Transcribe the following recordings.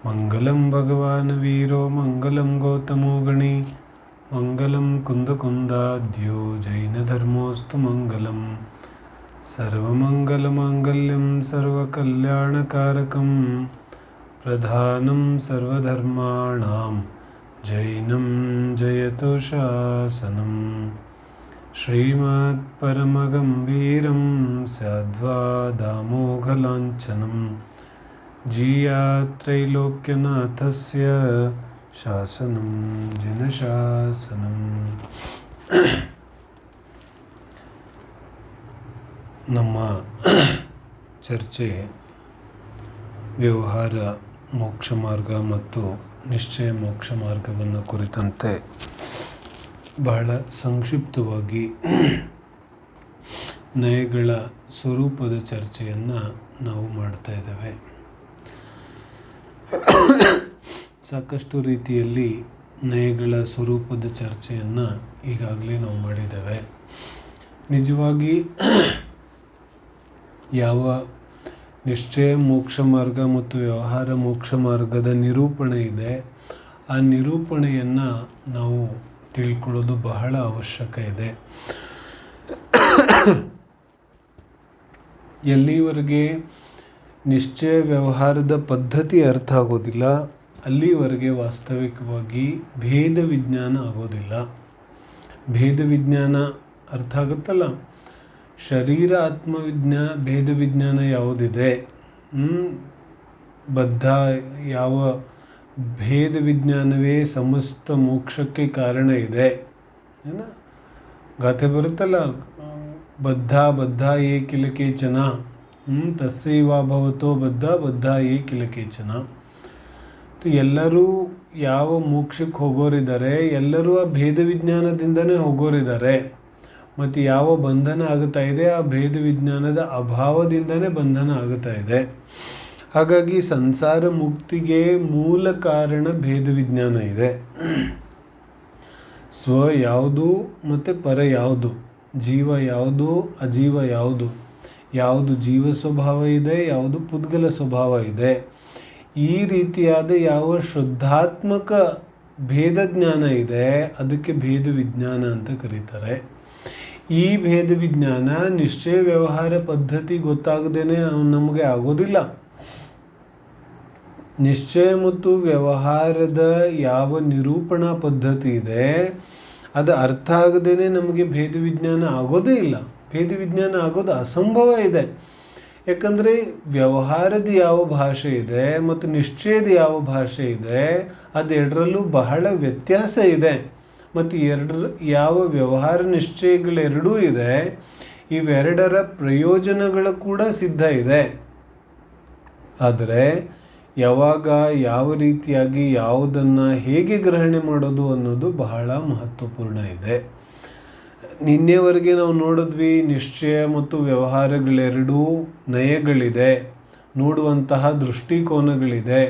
मंगलम भगवान वीरो मंगलम गौतमो गणी मंगलम कुंदकुंदाद्यो जैनधर्मोऽस्तु मंगलम सर्वमंगलमांगल्यं सर्वकल्याणकारकं प्रधानं सर्वधर्माणां जैनं जयतु शासनम् श्रीमत्परमगम्भीरं स्याद्वादामोघलाञ्छनं जीयात्रैलोक्यनाथस्य शासनं जिनशासनम्. ನಮ್ಮ ಚರ್ಚೆ ವ್ಯವಹಾರ ಮೋಕ್ಷ ಮಾರ್ಗ ಮತ್ತು ನಿಶ್ಚಯ ಮೋಕ್ಷ ಮಾರ್ಗವನ್ನು ಕುರಿತಂತೆ ಬಹಳ ಸಂಕ್ಷಿಪ್ತವಾಗಿ ನಯಗಳ ಸ್ವರೂಪದ ಚರ್ಚೆಯನ್ನು ನಾವು ಮಾಡ್ತಾ ಇದ್ದೇವೆ. ಸಾಕಷ್ಟು ರೀತಿಯಲ್ಲಿ ನಯಗಳ ಸ್ವರೂಪದ ಚರ್ಚೆಯನ್ನು ಈಗಾಗಲೇ ನಾವು ಮಾಡಿದ್ದೇವೆ. ನಿಜವಾಗಿ ಯಾವ ನಿಶ್ಚಯ ಮೋಕ್ಷ ಮಾರ್ಗ ಮತ್ತು ವ್ಯವಹಾರ ಮೋಕ್ಷ ಮಾರ್ಗದ ನಿರೂಪಣೆ ಇದೆ, ಆ ನಿರೂಪಣೆಯನ್ನು ನಾವು ತಿಳ್ಕೊಳ್ಳೋದು ಬಹಳ ಅವಶ್ಯಕ ಇದೆ. ಎಲ್ಲಿವರೆಗೆ ನಿಶ್ಚಯ ವ್ಯವಹಾರದ ಪದ್ಧತಿ ಅರ್ಥ ಆಗೋದಿಲ್ಲ, ಅಲ್ಲಿವರೆಗೆ ವಾಸ್ತವಿಕವಾಗಿ ಭೇದ ವಿಜ್ಞಾನ ಆಗೋದಿಲ್ಲ. ಭೇದ ವಿಜ್ಞಾನ ಅರ್ಥ ಆಗುತ್ತಲ್ಲ, ಶರೀರ ಭೇದ ವಿಜ್ಞಾನ ಯಾವುದಿದೆ, ಬದ್ಧ ಯಾವ ಭೇದ ವಿಜ್ಞಾನವೇ ಸಮಸ್ತ ಮೋಕ್ಷಕ್ಕೆ ಕಾರಣ ಇದೆ. ಏನ ಗಾಥೆ ಬರುತ್ತಲ್ಲ, ಬದ್ಧ ಏ ಕಿಲಕೇಚನ ತಸ್ಸೈವ ಭವತೋ ಬದ್ಧ ಏ ಕಿಲಕೇಚನ. ಎಲ್ಲರೂ ಯಾವ ಮೋಕ್ಷಕ್ಕೆ ಹೋಗೋರಿದ್ದಾರೆ, ಎಲ್ಲರೂ ಆ ಭೇದ ವಿಜ್ಞಾನದಿಂದನೇ ಹೋಗೋರಿದ್ದಾರೆ. ಮತ್ತು ಯಾವ ಬಂಧನ ಆಗುತ್ತಾ ಇದೆ, ಆ ಭೇದ ವಿಜ್ಞಾನದ ಅಭಾವದಿಂದನೇ ಬಂಧನ ಆಗುತ್ತಾ ಇದೆ. ಹಾಗಾಗಿ ಸಂಸಾರ ಮುಕ್ತಿಗೆ ಮೂಲ ಕಾರಣ ಭೇದ ವಿಜ್ಞಾನ ಇದೆ. ಸ್ವ ಯಾವುದು ಮತ್ತು ಪರ ಯಾವುದು, ಜೀವ ಯಾವುದು ಅಜೀವ ಯಾವುದು, ಯಾವುದು ಜೀವ ಸ್ವಭಾವ ಇದೆ, ಯಾವುದು ಪುದ್ಗಲ ಸ್ವಭಾವ ಇದೆ, ಈ ರೀತಿಯಾದ ಯಾವ ಶುದ್ಧಾತ್ಮಕ ಭೇದ ಜ್ಞಾನ ಇದೆ ಅದಕ್ಕೆ ಭೇದ ವಿಜ್ಞಾನ ಅಂತ ಕರೀತಾರೆ. ಈ ಭೇದ ವಿಜ್ಞಾನ ನಿಶ್ಚಯ ವ್ಯವಹಾರ ಪದ್ಧತಿ ಗೊತ್ತಾಗದೇನೆ ನಮಗೆ ಆಗೋದಿಲ್ಲ. ನಿಶ್ಚಯ ಮತ್ತು ವ್ಯವಹಾರದ ಯಾವ ನಿರೂಪಣಾ ಪದ್ಧತಿ ಇದೆ ಅದು ಅರ್ಥ ಆಗದೇನೆ ನಮಗೆ ಭೇದ ವಿಜ್ಞಾನ ಆಗೋದೇ ಇಲ್ಲ. ಭೇದ ವಿಜ್ಞಾನ ಆಗೋದು ಅಸಂಭವ ಇದೆ. ಯಾಕಂದರೆ ವ್ಯವಹಾರದ ಯಾವ ಭಾಷೆ ಇದೆ ಮತ್ತು ನಿಶ್ಚಯದ ಯಾವ ಭಾಷೆ ಇದೆ ಅದೆರಡರಲ್ಲೂ ಬಹಳ ವ್ಯತ್ಯಾಸ ಇದೆ. ಮತ್ತು ಯಾವ ವ್ಯವಹಾರ ನಿಶ್ಚಯಗಳೆರಡೂ ಇದೆ, ಇವೆರಡರ ಪ್ರಯೋಜನಗಳು ಕೂಡ ಸಿದ್ಧ ಇದೆ. ಆದರೆ ಯಾವಾಗ ಯಾವ ರೀತಿಯಾಗಿ ಯಾವುದನ್ನು ಹೇಗೆ ಗ್ರಹಣೆ ಮಾಡೋದು ಅನ್ನೋದು ಬಹಳ ಮಹತ್ವಪೂರ್ಣ ಇದೆ. ನಿನ್ನೆವರೆಗೆ ನಾವು ನೋಡಿದ್ವಿ, ನಿಶ್ಚಯ ಮತ್ತು ವ್ಯವಹಾರಗಳೆರಡೂ ನಯಗಳಿದೆ, ನೋಡುವಂತಹ ದೃಷ್ಟಿಕೋನಗಳಿದೆ,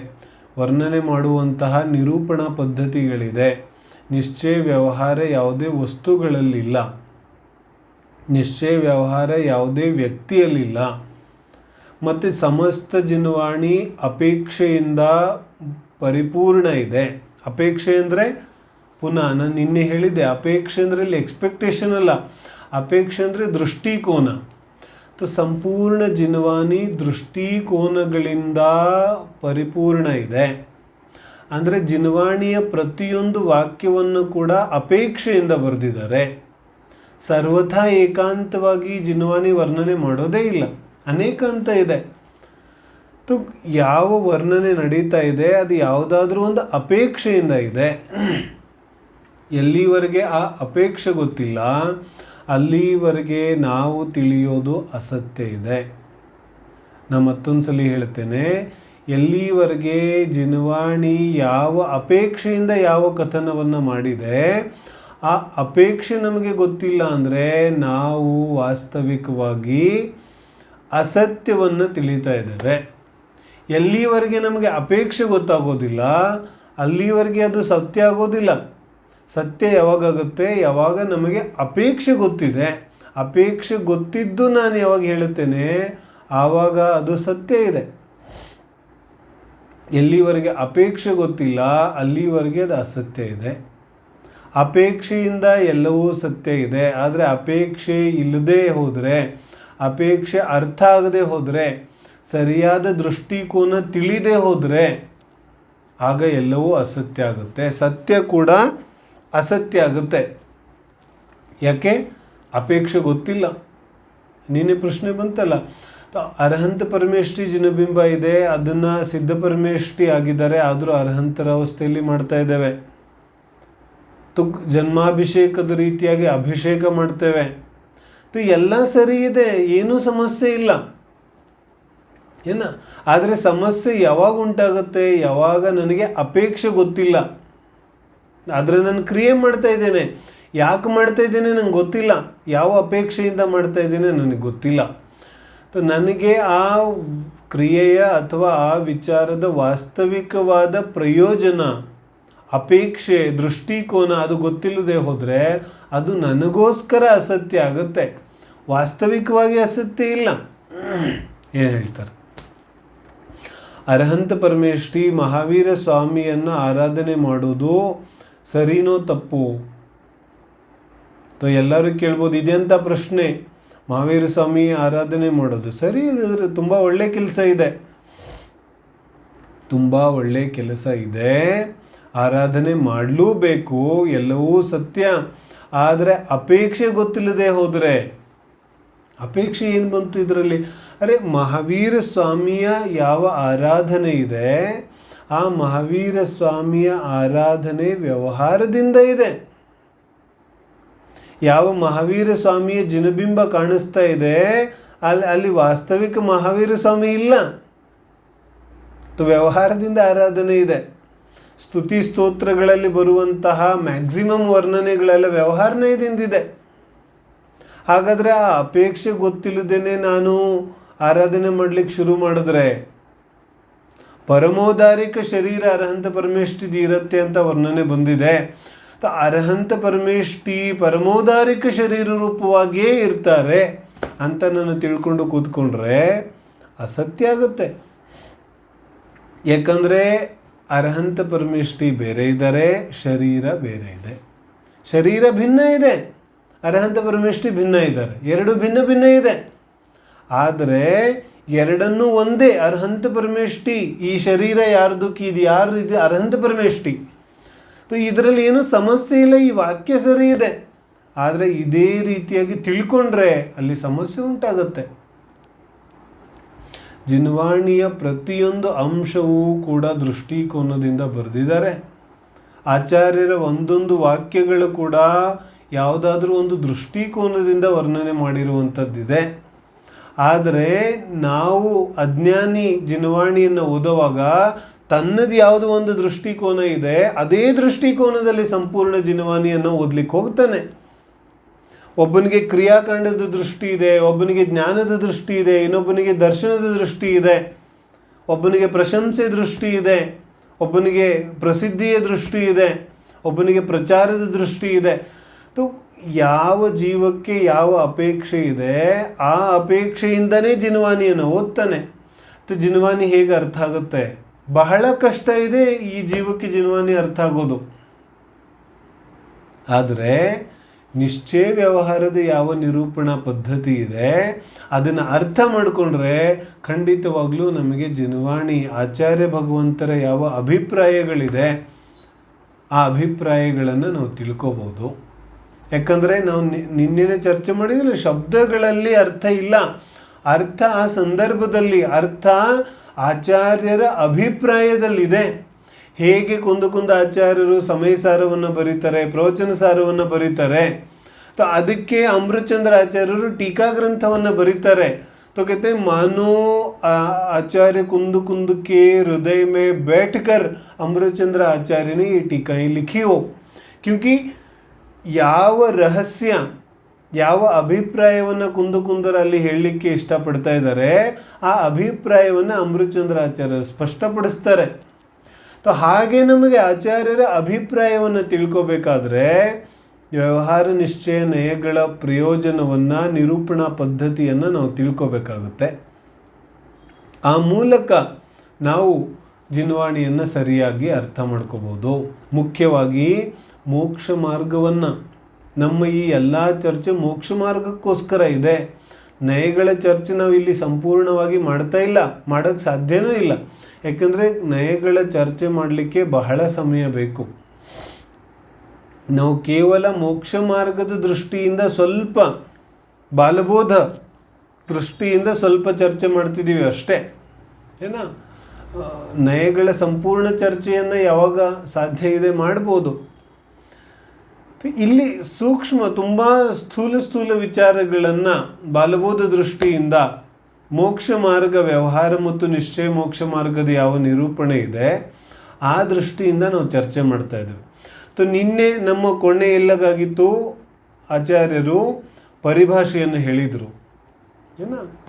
ವರ್ಣನೆ ಮಾಡುವಂತಹ ನಿರೂಪಣಾ ಪದ್ಧತಿಗಳಿದೆ. ನಿಶ್ಚಯ ವ್ಯವಹಾರ ಯಾವುದೇ ವಸ್ತುಗಳಲ್ಲಿಲ್ಲ, ನಿಶ್ಚಯ ವ್ಯವಹಾರ ಯಾವುದೇ ವ್ಯಕ್ತಿಯಲ್ಲಿಲ್ಲ. ಮತ್ತು ಸಮಸ್ತ ಜಿನವಾಣಿ ಅಪೇಕ್ಷೆಯಿಂದ ಪರಿಪೂರ್ಣ ಇದೆ. ಅಪೇಕ್ಷೆ ಅಂದರೆ ಪುನಃ ನಾನು ನಿನ್ನೆ ಹೇಳಿದ್ದೆ, ಅಪೇಕ್ಷೆ ಅಂದರೆ ಇಲ್ಲಿ ಎಕ್ಸ್ಪೆಕ್ಟೇಷನ್ ಅಲ್ಲ, ಅಪೇಕ್ಷೆ ಅಂದರೆ ದೃಷ್ಟಿಕೋನ. ಸಂಪೂರ್ಣ ಜಿನವಾಣಿ ದೃಷ್ಟಿಕೋನಗಳಿಂದ ಪರಿಪೂರ್ಣ ಇದೆ. ಅಂದರೆ ಜಿನವಾಣಿಯ ಪ್ರತಿಯೊಂದು ವಾಕ್ಯವನ್ನು ಕೂಡ ಅಪೇಕ್ಷೆಯಿಂದ ಬರೆದಿದ್ದಾರೆ. ಸರ್ವಥಾ ಏಕಾಂತವಾಗಿ ಜಿನವಾಣಿ ವರ್ಣನೆ ಮಾಡೋದೇ ಇಲ್ಲ, ಅನೇಕಾಂತ ಇದೆ. ಯಾವ ವರ್ಣನೆ ನಡೀತಾ ಇದೆ ಅದು ಯಾವುದಾದ್ರೂ ಒಂದು ಅಪೇಕ್ಷೆಯಿಂದ ಇದೆ. ಎಲ್ಲಿವರೆಗೆ ಆ ಅಪೇಕ್ಷೆ ಗೊತ್ತಿಲ್ಲ ಅಲ್ಲಿವರೆಗೆ ನಾವು ತಿಳಿಯೋದು ಅಸತ್ಯ ಇದೆ. ನಾನು ಮತ್ತೊಂದು ಸಲ ಹೇಳ್ತೇನೆ, ಎಲ್ಲಿವರೆಗೆ ಜಿನವಾಣಿ ಯಾವ ಅಪೇಕ್ಷೆಯಿಂದ ಯಾವ ಕಥನವನ್ನು ಮಾಡಿದೆ ಆ ಅಪೇಕ್ಷೆ ನಮಗೆ ಗೊತ್ತಿಲ್ಲ ಅಂದರೆ ನಾವು ವಾಸ್ತವಿಕವಾಗಿ ಅಸತ್ಯವನ್ನು ತಿಳಿತಾ ಇದ್ದೇವೆ. ಎಲ್ಲಿವರೆಗೆ ನಮಗೆ ಅಪೇಕ್ಷೆ ಗೊತ್ತಾಗೋದಿಲ್ಲ ಅಲ್ಲಿವರೆಗೆ ಅದು ಸತ್ಯ ಆಗೋದಿಲ್ಲ. ಸತ್ಯ ಯಾವಾಗುತ್ತೆ, ಯಾವಾಗ ನಮಗೆ ಅಪೇಕ್ಷೆ ಗೊತ್ತಿದೆ. ಅಪೇಕ್ಷೆ ಗೊತ್ತಿದ್ದು ನಾನು ಯಾವಾಗ ಹೇಳುತ್ತೇನೆ ಆವಾಗ ಅದು ಸತ್ಯ ಇದೆ. ಎಲ್ಲಿವರೆಗೆ ಅಪೇಕ್ಷೆ ಗೊತ್ತಿಲ್ಲ ಅಲ್ಲಿವರೆಗೆ ಅದು ಅಸತ್ಯ ಇದೆ. ಅಪೇಕ್ಷೆಯಿಂದ ಎಲ್ಲವೂ ಸತ್ಯ ಇದೆ. ಆದರೆ ಅಪೇಕ್ಷೆ ಇಲ್ಲದೆ ಹೋದರೆ, ಅಪೇಕ್ಷೆ ಅರ್ಥ ಆಗದೆ ಹೋದರೆ, ಸರಿಯಾದ ದೃಷ್ಟಿಕೋನ ತಿಳಿದೇ ಹೋದರೆ ಆಗ ಎಲ್ಲವೂ ಅಸತ್ಯ ಆಗುತ್ತೆ. ಸತ್ಯ ಕೂಡ ಅಸತ್ಯ ಆಗುತ್ತೆ. ಯಾಕೆ? ಅಪೇಕ್ಷೆ ಗೊತ್ತಿಲ್ಲ. ನೀನೇ ಪ್ರಶ್ನೆ ಬಂತಲ್ಲ, ಅರ್ಹಂತ ಪರಮೇಷ್ಠಿ ಜಿನಬಿಂಬ ಇದೆ, ಅದನ್ನು ಸಿದ್ಧ ಪರಮೇಷ್ಠಿ ಆಗಿದ್ದಾರೆ, ಆದರೂ ಅರ್ಹಂತರ ಅವಸ್ಥೆಯಲ್ಲಿ ಮಾಡ್ತಾ ಇದ್ದೇವೆ. ಜನ್ಮಾಭಿಷೇಕದ ರೀತಿಯಾಗಿ ಅಭಿಷೇಕ ಮಾಡ್ತೇವೆ. ಎಲ್ಲ ಸರಿ ಇದೆ, ಏನೂ ಸಮಸ್ಯೆ ಇಲ್ಲ ಆದರೆ ಸಮಸ್ಯೆ ಯಾವಾಗ ಉಂಟಾಗುತ್ತೆ? ಯಾವಾಗ ನನಗೆ ಅಪೇಕ್ಷೆ ಗೊತ್ತಿಲ್ಲ, ಆದರೆ ನಾನು ಕ್ರಿಯೆ ಮಾಡ್ತಾ ಇದ್ದೇನೆ. ಯಾಕೆ ಮಾಡ್ತಾ ಇದ್ದೇನೆ ನನಗೆ ಗೊತ್ತಿಲ್ಲ, ಯಾವ ಅಪೇಕ್ಷೆಯಿಂದ ಮಾಡ್ತಾ ಇದ್ದೇನೆ ನನಗೆ ಗೊತ್ತಿಲ್ಲ. ನನಗೆ ಆ ಕ್ರಿಯೆಯ ಅಥವಾ ಆ ವಿಚಾರದ ವಾಸ್ತವಿಕವಾದ ಪ್ರಯೋಜನ, ಅಪೇಕ್ಷೆ, ದೃಷ್ಟಿಕೋನ ಅದು ಗೊತ್ತಿಲ್ಲದೆ ಹೋದರೆ ಅದು ನನಗೋಸ್ಕರ ಅಸತ್ಯ ಆಗುತ್ತೆ, ವಾಸ್ತವಿಕವಾಗಿ ಅಸತ್ಯ ಇಲ್ಲ. ಏನು ಹೇಳ್ತಾರೆ? ಅರ್ಹಂತ ಪರಮೇಷ್ಠಿ ಮಹಾವೀರ ಸ್ವಾಮಿಯನ್ನು ಆರಾಧನೆ ಮಾಡೋದು ಸರಿನೋ ತಪ್ಪು? ಎಲ್ಲರೂ ಕೇಳ್ಬೋದು, ಇದೆಂಥ ಪ್ರಶ್ನೆ, ಮಹಾವೀರ ಸ್ವಾಮಿ ಆರಾಧನೆ ಮಾಡೋದು ಸರಿ, ತುಂಬ ಒಳ್ಳೆ ಕೆಲಸ ಇದೆ, ತುಂಬ ಒಳ್ಳೆ ಕೆಲಸ ಇದೆ, ಆರಾಧನೆ ಮಾಡಲೂಬೇಕು, ಎಲ್ಲವೂ ಸತ್ಯ. ಆದರೆ ಅಪೇಕ್ಷೆ ಗೊತ್ತಿಲ್ಲದೆ ಹೋದರೆ, ಅಪೇಕ್ಷೆ ಏನು ಬಂತು ಇದರಲ್ಲಿ? ಅರೆ, ಮಹಾವೀರ ಸ್ವಾಮಿಯ ಯಾವ ಆರಾಧನೆ ಇದೆ, ಆ ಮಹಾವೀರ ಸ್ವಾಮಿಯ ಆರಾಧನೆ ವ್ಯವಹಾರದಿಂದ ಇದೆ. ಯಾವ ಮಹಾವೀರ ಸ್ವಾಮಿಯ ಜಿನಬಿಂಬ ಕಾಣಿಸ್ತಾ ಇದೆ ಅಲ್ಲಿ ವಾಸ್ತವಿಕ ಮಹಾವೀರ ಸ್ವಾಮಿ ಇಲ್ಲ, ವ್ಯವಹಾರದಿಂದ ಆರಾಧನೆ ಇದೆ. ಸ್ತುತಿ ಸ್ತೋತ್ರಗಳಲ್ಲಿ ಬರುವಂತಹ ಮ್ಯಾಕ್ಸಿಮಮ್ ವರ್ಣನೆಗಳೆಲ್ಲ ವ್ಯವಹಾರದಿಂದಿದೆ. ಹಾಗಾದರೆ ಆ ಅಪೇಕ್ಷೆ ಗೊತ್ತಿಲ್ಲದೇನೆ ನಾನು ಆರಾಧನೆ ಮಾಡಲಿಕ್ಕೆ ಶುರು ಮಾಡಿದ್ರೆ, ಪರಮೋದಾರಿಕ ಶರೀರ ಅರ್ಹಂತ ಪರಮೇಷ್ಠಿದು ಇರುತ್ತೆ ಅಂತ ವರ್ಣನೆ ಬಂದಿದೆ. ಅರ್ಹಂತ ಪರಮೇಷ್ಠಿ ಪರಮೋದಾರಿಕ ಶರೀರ ರೂಪವಾಗಿಯೇ ಇರ್ತಾರೆ ಅಂತ ನಾನು ತಿಳ್ಕೊಂಡು ಕೂತ್ಕೊಂಡ್ರೆ ಅಸತ್ಯ ಆಗುತ್ತೆ. ಯಾಕಂದರೆ ಅರ್ಹಂತ ಪರಮೇಷ್ಠಿ ಬೇರೆ ಇದ್ದಾರೆ, ಶರೀರ ಬೇರೆ ಇದೆ. ಶರೀರ ಭಿನ್ನ ಇದೆ, ಅರ್ಹಂತ ಪರಮೇಷ್ಠಿ ಭಿನ್ನ ಇದ್ದಾರೆ, ಎರಡು ಭಿನ್ನ ಭಿನ್ನ ಇದೆ. ಆದರೆ ಎರಡನ್ನೂ ಒಂದೇ ಅರ್ಹಂತ ಪರಮೇಷ್ಠಿ. ಈ ಶರೀರ ಯಾರ್ದು, ಇದು ಯಾರು, ಇದು ಅರ್ಹಂತ ಪರಮೇಷ್ಠಿ. ಇದರಲ್ಲಿ ಏನೂ ಸಮಸ್ಯೆ ಇಲ್ಲ, ಈ ವಾಕ್ಯ ಸರಿ ಇದೆ. ಆದರೆ ಇದೇ ರೀತಿಯಾಗಿ ತಿಳ್ಕೊಂಡ್ರೆ ಅಲ್ಲಿ ಸಮಸ್ಯೆ ಉಂಟಾಗುತ್ತೆ. ಜಿನ್ವಾಣಿಯ ಪ್ರತಿಯೊಂದು ಅಂಶವೂ ಕೂಡ ದೃಷ್ಟಿಕೋನದಿಂದ ಬರೆದಿದ್ದಾರೆ. ಆಚಾರ್ಯರ ಒಂದೊಂದು ವಾಕ್ಯಗಳು ಕೂಡ ಯಾವುದಾದ್ರೂ ಒಂದು ದೃಷ್ಟಿಕೋನದಿಂದ ವರ್ಣನೆ ಮಾಡಿರುವಂಥದ್ದಿದೆ. ಆದರೆ ನಾವು ಅಜ್ಞಾನಿ ಜಿನ್ವಾಣಿಯನ್ನು ಓದುವಾಗ ತನ್ನದು ಯಾವುದೋ ಒಂದು ದೃಷ್ಟಿಕೋನ ಇದೆ, ಅದೇ ದೃಷ್ಟಿಕೋನದಲ್ಲಿ ಸಂಪೂರ್ಣ ಜಿನ್ವಾಣಿಯನ್ನು ಓದಲಿಕ್ಕೆ ಹೋಗ್ತಾನೆ. ಒಬ್ಬನಿಗೆ ಕ್ರಿಯಾಕಾಂಡದ ದೃಷ್ಟಿ ಇದೆ, ಒಬ್ಬನಿಗೆ ಜ್ಞಾನದ ದೃಷ್ಟಿ ಇದೆ, ಇನ್ನೊಬ್ಬನಿಗೆ ದರ್ಶನದ ದೃಷ್ಟಿ ಇದೆ, ಒಬ್ಬನಿಗೆ ಪ್ರಶಂಸೆ ದೃಷ್ಟಿ ಇದೆ, ಒಬ್ಬನಿಗೆ ಪ್ರಸಿದ್ಧಿಯ ದೃಷ್ಟಿ ಇದೆ, ಒಬ್ಬನಿಗೆ ಪ್ರಚಾರದ ದೃಷ್ಟಿ ಇದೆ. ಯಾವ ಜೀವಕ್ಕೆ ಯಾವ ಅಪೇಕ್ಷೆ ಇದೆ ಆ ಅಪೇಕ್ಷೆಯಿಂದನೇ ಜಿನ್ವಾಣಿಯನ್ನು ಓದ್ತಾನೆ. ಜಿನ್ವಾಣಿ ಹೇಗೆ ಅರ್ಥ ಆಗುತ್ತೆ? ಬಹಳ ಕಷ್ಟ ಇದೆ ಈ ಜೀವಕ್ಕೆ ಜಿನ್ವಾಣಿ ಅರ್ಥ ಆಗೋದು. ಆದರೆ ನಿಶ್ಚಯ ವ್ಯವಹಾರದ ಯಾವ ನಿರೂಪಣಾ ಪದ್ಧತಿ ಇದೆ ಅದನ್ನು ಅರ್ಥ ಮಾಡಿಕೊಂಡ್ರೆ ಖಂಡಿತವಾಗ್ಲೂ ನಮಗೆ ಜಿನ್ವಾಣಿ ಆಚಾರ್ಯ ಭಗವಂತರ ಯಾವ ಅಭಿಪ್ರಾಯಗಳಿದೆ ಆ ಅಭಿಪ್ರಾಯಗಳನ್ನು ನಾವು ತಿಳ್ಕೋಬಹುದು. ಯಾಕಂದರೆ ನಾವು ನಿನ್ನೆ ಚರ್ಚೆ ಮಾಡಿದರೆ ಶಬ್ದಗಳಲ್ಲಿ ಅರ್ಥ ಇಲ್ಲ, ಅರ್ಥ ಆ ಸಂದರ್ಭದಲ್ಲಿ, ಅರ್ಥ ಆಚಾರ್ಯರ ಅಭಿಪ್ರಾಯದಲ್ಲಿದೆ. ಹೇಗೆ ಕುಂದು ಆಚಾರ್ಯರು ಸಮಯ ಸಾರವನ್ನು ಬರೀತಾರೆ, ಪ್ರವಚನ ಸಾರವನ್ನು ಬರೀತಾರೆ, ಅದಕ್ಕೆ ಅಮೃತಚಂದ್ರ ಆಚಾರ್ಯರು ಟೀಕಾ ಗ್ರಂಥವನ್ನು ಬರೀತಾರೆ. तो कहते हैं मानो आचार्य कुंद के हृदय में बैठकर अमृतचंद्र आचार्य ने ये टीकाएं लिखी हो. क्योंकि ಯಾವ ರಹಸ್ಯ ಯಾವ ಅಭಿಪ್ರಾಯವನ್ನು ಕುಂದರಲ್ಲಿ ಹೇಳಲಿಕ್ಕೆ ಇಷ್ಟಪಡ್ತಾ ಇದ್ದಾರೆ ಆ ಅಭಿಪ್ರಾಯವನ್ನು ಅಮೃತಚಂದ್ರ ಆಚಾರ್ಯರು ಸ್ಪಷ್ಟಪಡಿಸ್ತಾರೆ. ಹಾಗೆ ನಮಗೆ ಆಚಾರ್ಯರ ಅಭಿಪ್ರಾಯವನ್ನು ತಿಳ್ಕೋಬೇಕಾದ್ರೆ ವ್ಯವಹಾರ ನಿಶ್ಚಯ ನಯಗಳ ಪ್ರಯೋಜನವನ್ನು ನಿರೂಪಣಾ ಪದ್ಧತಿಯನ್ನು ನಾವು ತಿಳ್ಕೋಬೇಕಾಗುತ್ತೆ. ಆ ಮೂಲಕ ನಾವು ಜಿನ್ವಾಣಿಯನ್ನು ಸರಿಯಾಗಿ ಅರ್ಥ ಮಾಡ್ಕೋಬೋದು. ಮುಖ್ಯವಾಗಿ ಮೋಕ್ಷ ಮಾರ್ಗವನ್ನು, ನಮ್ಮ ಈ ಎಲ್ಲ ಚರ್ಚೆ ಮೋಕ್ಷ ಮಾರ್ಗಕ್ಕೋಸ್ಕರ ಇದೆ. ನಯಗಳ ಚರ್ಚೆ ನಾವು ಇಲ್ಲಿ ಸಂಪೂರ್ಣವಾಗಿ ಮಾಡ್ತಾ ಇಲ್ಲ, ಮಾಡೋಕ್ಕೆ ಸಾಧ್ಯವೂ ಇಲ್ಲ. ಯಾಕಂದರೆ ನಯಗಳ ಚರ್ಚೆ ಮಾಡಲಿಕ್ಕೆ ಬಹಳ ಸಮಯ ಬೇಕು. ನಾವು ಕೇವಲ ಮೋಕ್ಷ ಮಾರ್ಗದ ದೃಷ್ಟಿಯಿಂದ ಸ್ವಲ್ಪ, ಬಾಲಬೋಧ ದೃಷ್ಟಿಯಿಂದ ಸ್ವಲ್ಪ ಚರ್ಚೆ ಮಾಡ್ತಿದ್ದೀವಿ ಅಷ್ಟೇ. ಏನಾ, ನಯಗಳ ಸಂಪೂರ್ಣ ಚರ್ಚೆಯನ್ನು ಯಾವಾಗ ಸಾಧ್ಯ ಇದೆ ಮಾಡ್ಬೋದು. ಇಲ್ಲಿ ಸೂಕ್ಷ್ಮ, ತುಂಬ ಸ್ಥೂಲ ವಿಚಾರಗಳನ್ನು ಬಾಲಬೋಧ ದೃಷ್ಟಿಯಿಂದ ಮೋಕ್ಷ ಮಾರ್ಗ ವ್ಯವಹಾರ ಮತ್ತು ನಿಶ್ಚಯ ಮೋಕ್ಷ ಮಾರ್ಗದ ಯಾವ ನಿರೂಪಣೆ ಇದೆ ಆ ದೃಷ್ಟಿಯಿಂದ ನಾವು ಚರ್ಚೆ ಮಾಡ್ತಾ ಇದ್ದೇವೆ. ನಿನ್ನೆ ನಮ್ಮ ಕೊನೆ ಎಲ್ಲಗಾಗಿತ್ತು, ಆಚಾರ್ಯರು ಪರಿಭಾಷೆಯನ್ನು ಹೇಳಿದರು.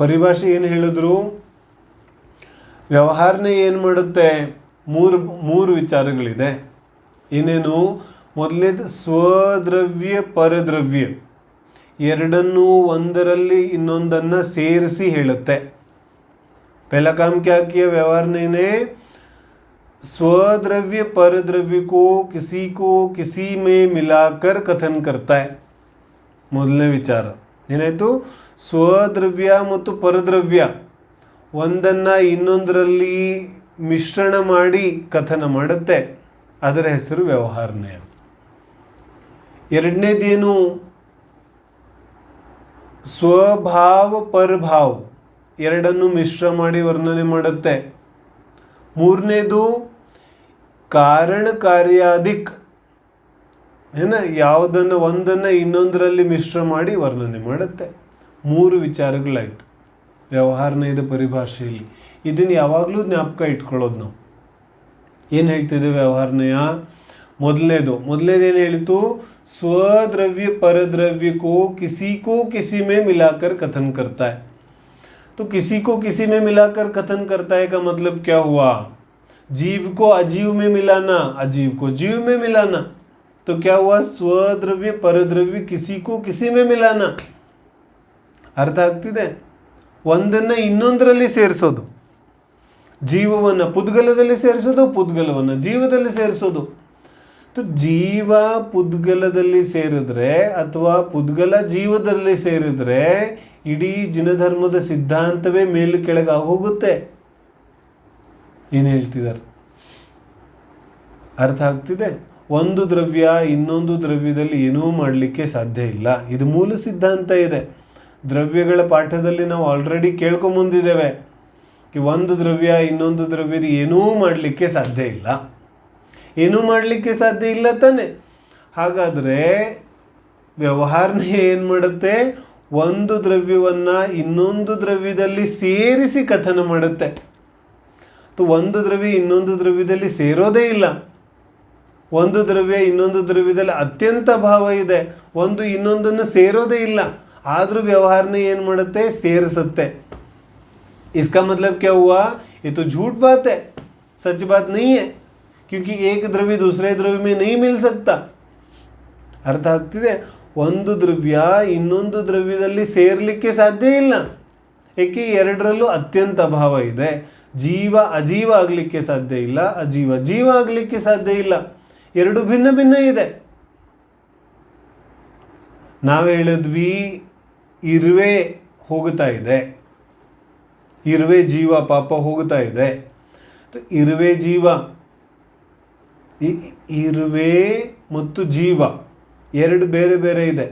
ಪರಿಭಾಷೆ ಏನು ಹೇಳಿದ್ರು? ವ್ಯವಹಾರನೇ ಏನು ಮಾಡುತ್ತೆ? ಮೂರು ವಿಚಾರಗಳಿದೆ. ಏನೇನು? ಮೊದಲನೇದು ಸ್ವದ್ರವ್ಯ ಪರದ್ರವ್ಯ, ಎರಡನ್ನೂ ಒಂದರಲ್ಲಿ ಇನ್ನೊಂದನ್ನು ಸೇರಿಸಿ ಹೇಳುತ್ತೆ. पहला काम क्या किया व्यवहार ने? स्वद्रव्य परद्रव्य को किसी में मिलाकर कथन करता है. ಮೊದಲನೇ ವಿಚಾರ ಏನಾಯಿತು? ಸ್ವದ್ರವ್ಯ ಮತ್ತು ಪರದ್ರವ್ಯ ಒಂದನ್ನು ಇನ್ನೊಂದರಲ್ಲಿ ಮಿಶ್ರಣ ಮಾಡಿ ಕಥನ ಮಾಡುತ್ತೆ. ಅದರ ಹೆಸರು ವ್ಯವಹಾರನೇ. ಎರಡನೇದೇನು? ಸ್ವಭಾವ ಪರಭಾವ, ಎರಡನ್ನು ಮಿಶ್ರ ಮಾಡಿ ವರ್ಣನೆ ಮಾಡುತ್ತೆ. ಮೂರನೇದು ಕಾರಣ ಕಾರ್ಯಾದಿಕ್, ಯಾವುದನ್ನು ಒಂದನ್ನು ಇನ್ನೊಂದರಲ್ಲಿ ಮಿಶ್ರ ಮಾಡಿ ವರ್ಣನೆ ಮಾಡುತ್ತೆ. ಮೂರು ವಿಚಾರಗಳಾಯಿತು ವ್ಯವಹಾರನೇದ ಪರಿಭಾಷೆಯಲ್ಲಿ. ಇದನ್ನು ಯಾವಾಗಲೂ ಜ್ಞಾಪಕ ಇಟ್ಕೊಳ್ಳೋದು ನಾವು. ಏನು ಹೇಳ್ತಿದ್ದೇವೆ ವ್ಯವಹಾರನೆಯ? ಮೊದಲನೇದು ಏನು ಹೇಳಿತು? स्वद्रव्य परद्रव्य को किसी में मिलाकर कथन करता है. तो किसी को किसी में मिलाकर कथन करता है का मतलब क्या हुआ? जीव को अजीव में मिलाना, अजीव को जीव में मिलाना. तो क्या हुआ? स्वद्रव्य परद्रव्य किसी को किसी में मिलाना. ಅರ್ಥ ಆಗ್ತಿದೆ? ಒಂದನ್ನು ಇನ್ನೊಂದರಲ್ಲಿ ಸೇರಿಸೋದು, ಜೀವವನ್ನು ಪುದ್ಗಲದಲ್ಲಿ ಸೇರಿಸೋದು, ಪುದ್ಗಲವನ್ನು ಜೀವದಲ್ಲಿ ಸೇರಿಸೋದು. ಜೀವ ಪುದ್ಗಲದಲ್ಲಿ ಸೇರಿದ್ರೆ ಅಥವಾ ಪುದ್ಗಲ ಜೀವದಲ್ಲಿ ಸೇರಿದ್ರೆ ಇಡೀ ಜಿನಧರ್ಮದ ಸಿದ್ಧಾಂತವೇ ಮೇಲು ಕೆಳಗೆ ಹೋಗುತ್ತೆ. ಏನು ಹೇಳ್ತಿದ್ದಾರೆ? ಅರ್ಥ ಆಗ್ತಿದೆ? ಒಂದು ದ್ರವ್ಯ ಇನ್ನೊಂದು ದ್ರವ್ಯದಲ್ಲಿ ಏನೂ ಮಾಡಲಿಕ್ಕೆ ಸಾಧ್ಯ ಇಲ್ಲ. ಇದು ಮೂಲ ಸಿದ್ಧಾಂತ ಇದೆ. ದ್ರವ್ಯಗಳ ಪಾಠದಲ್ಲಿ ನಾವು ಆಲ್ರೆಡಿ ಕೇಳ್ಕೊಂಬಂದಿದ್ದೇವೆ. ಒಂದು ದ್ರವ್ಯ ಇನ್ನೊಂದು ದ್ರವ್ಯದ ಏನೂ ಮಾಡಲಿಕ್ಕೆ ಸಾಧ್ಯ ಇಲ್ಲ, ಏನೂ ಮಾಡಲಿಕ್ಕೆ ಸಾಧ್ಯ ಇಲ್ಲ ತಾನೆ. ಹಾಗಾದರೆ ವ್ಯವಹಾರನೇ ಏನು ಮಾಡುತ್ತೆ? ಒಂದು ದ್ರವ್ಯವನ್ನು ಇನ್ನೊಂದು ದ್ರವ್ಯದಲ್ಲಿ ಸೇರಿಸಿ ಕಥನ ಮಾಡುತ್ತೆ. ಒಂದು ದ್ರವ್ಯ ಇನ್ನೊಂದು ದ್ರವ್ಯದಲ್ಲಿ ಸೇರೋದೇ ಇಲ್ಲ. ಒಂದು ದ್ರವ್ಯ ಇನ್ನೊಂದು ದ್ರವ್ಯದಲ್ಲಿ ಅತ್ಯಂತ ಭಾವ ಇದೆ, ಒಂದು ಇನ್ನೊಂದನ್ನು ಸೇರೋದೇ ಇಲ್ಲ. ಆದರೂ ವ್ಯವಹಾರನೇ ಏನು ಮಾಡುತ್ತೆ? ಸೇರಿಸುತ್ತೆ. इसका मतलब क्या हुआ? ये तो झूठ बात है, सच बात नहीं है, क्योंकि एक द्रव्य दूसरे द्रव्य में नहीं मिल सकता. ಅರ್ಥ ಆಗ್ತಿದೆ? ಒಂದು ದ್ರವ್ಯ ಇನ್ನೊಂದು ದ್ರವ್ಯದಲ್ಲಿ ಸೇರಲಿಕ್ಕೆ ಸಾಧ್ಯ ಇಲ್ಲ. ಏಕೆ? ಎರಡರಲ್ಲೂ ಅತ್ಯಂತ ಅಭಾವ ಇದೆ. ಜೀವ ಅಜೀವ ಆಗಲಿಕ್ಕೆ ಸಾಧ್ಯ ಇಲ್ಲ, ಅಜೀವ ಜೀವ ಆಗಲಿಕ್ಕೆ ಸಾಧ್ಯ ಇಲ್ಲ. ಎರಡು ಭಿನ್ನ ಭಿನ್ನ ಇದೆ. ನಾವು ಹೇಳಿದ್ವಿ ಇರುವೆ ಹೋಗ್ತಾ ಇದೆ, ಇರುವೆ ಜೀವ ಪಾಪ ಹೋಗ್ತಾ ಇದೆ. ಇರುವೆ ಜೀವ, ಇರುವೆ ಮತ್ತು ಜೀವ ಎರಡು ಬೇರೆ ಬೇರೆ ಇದೆ.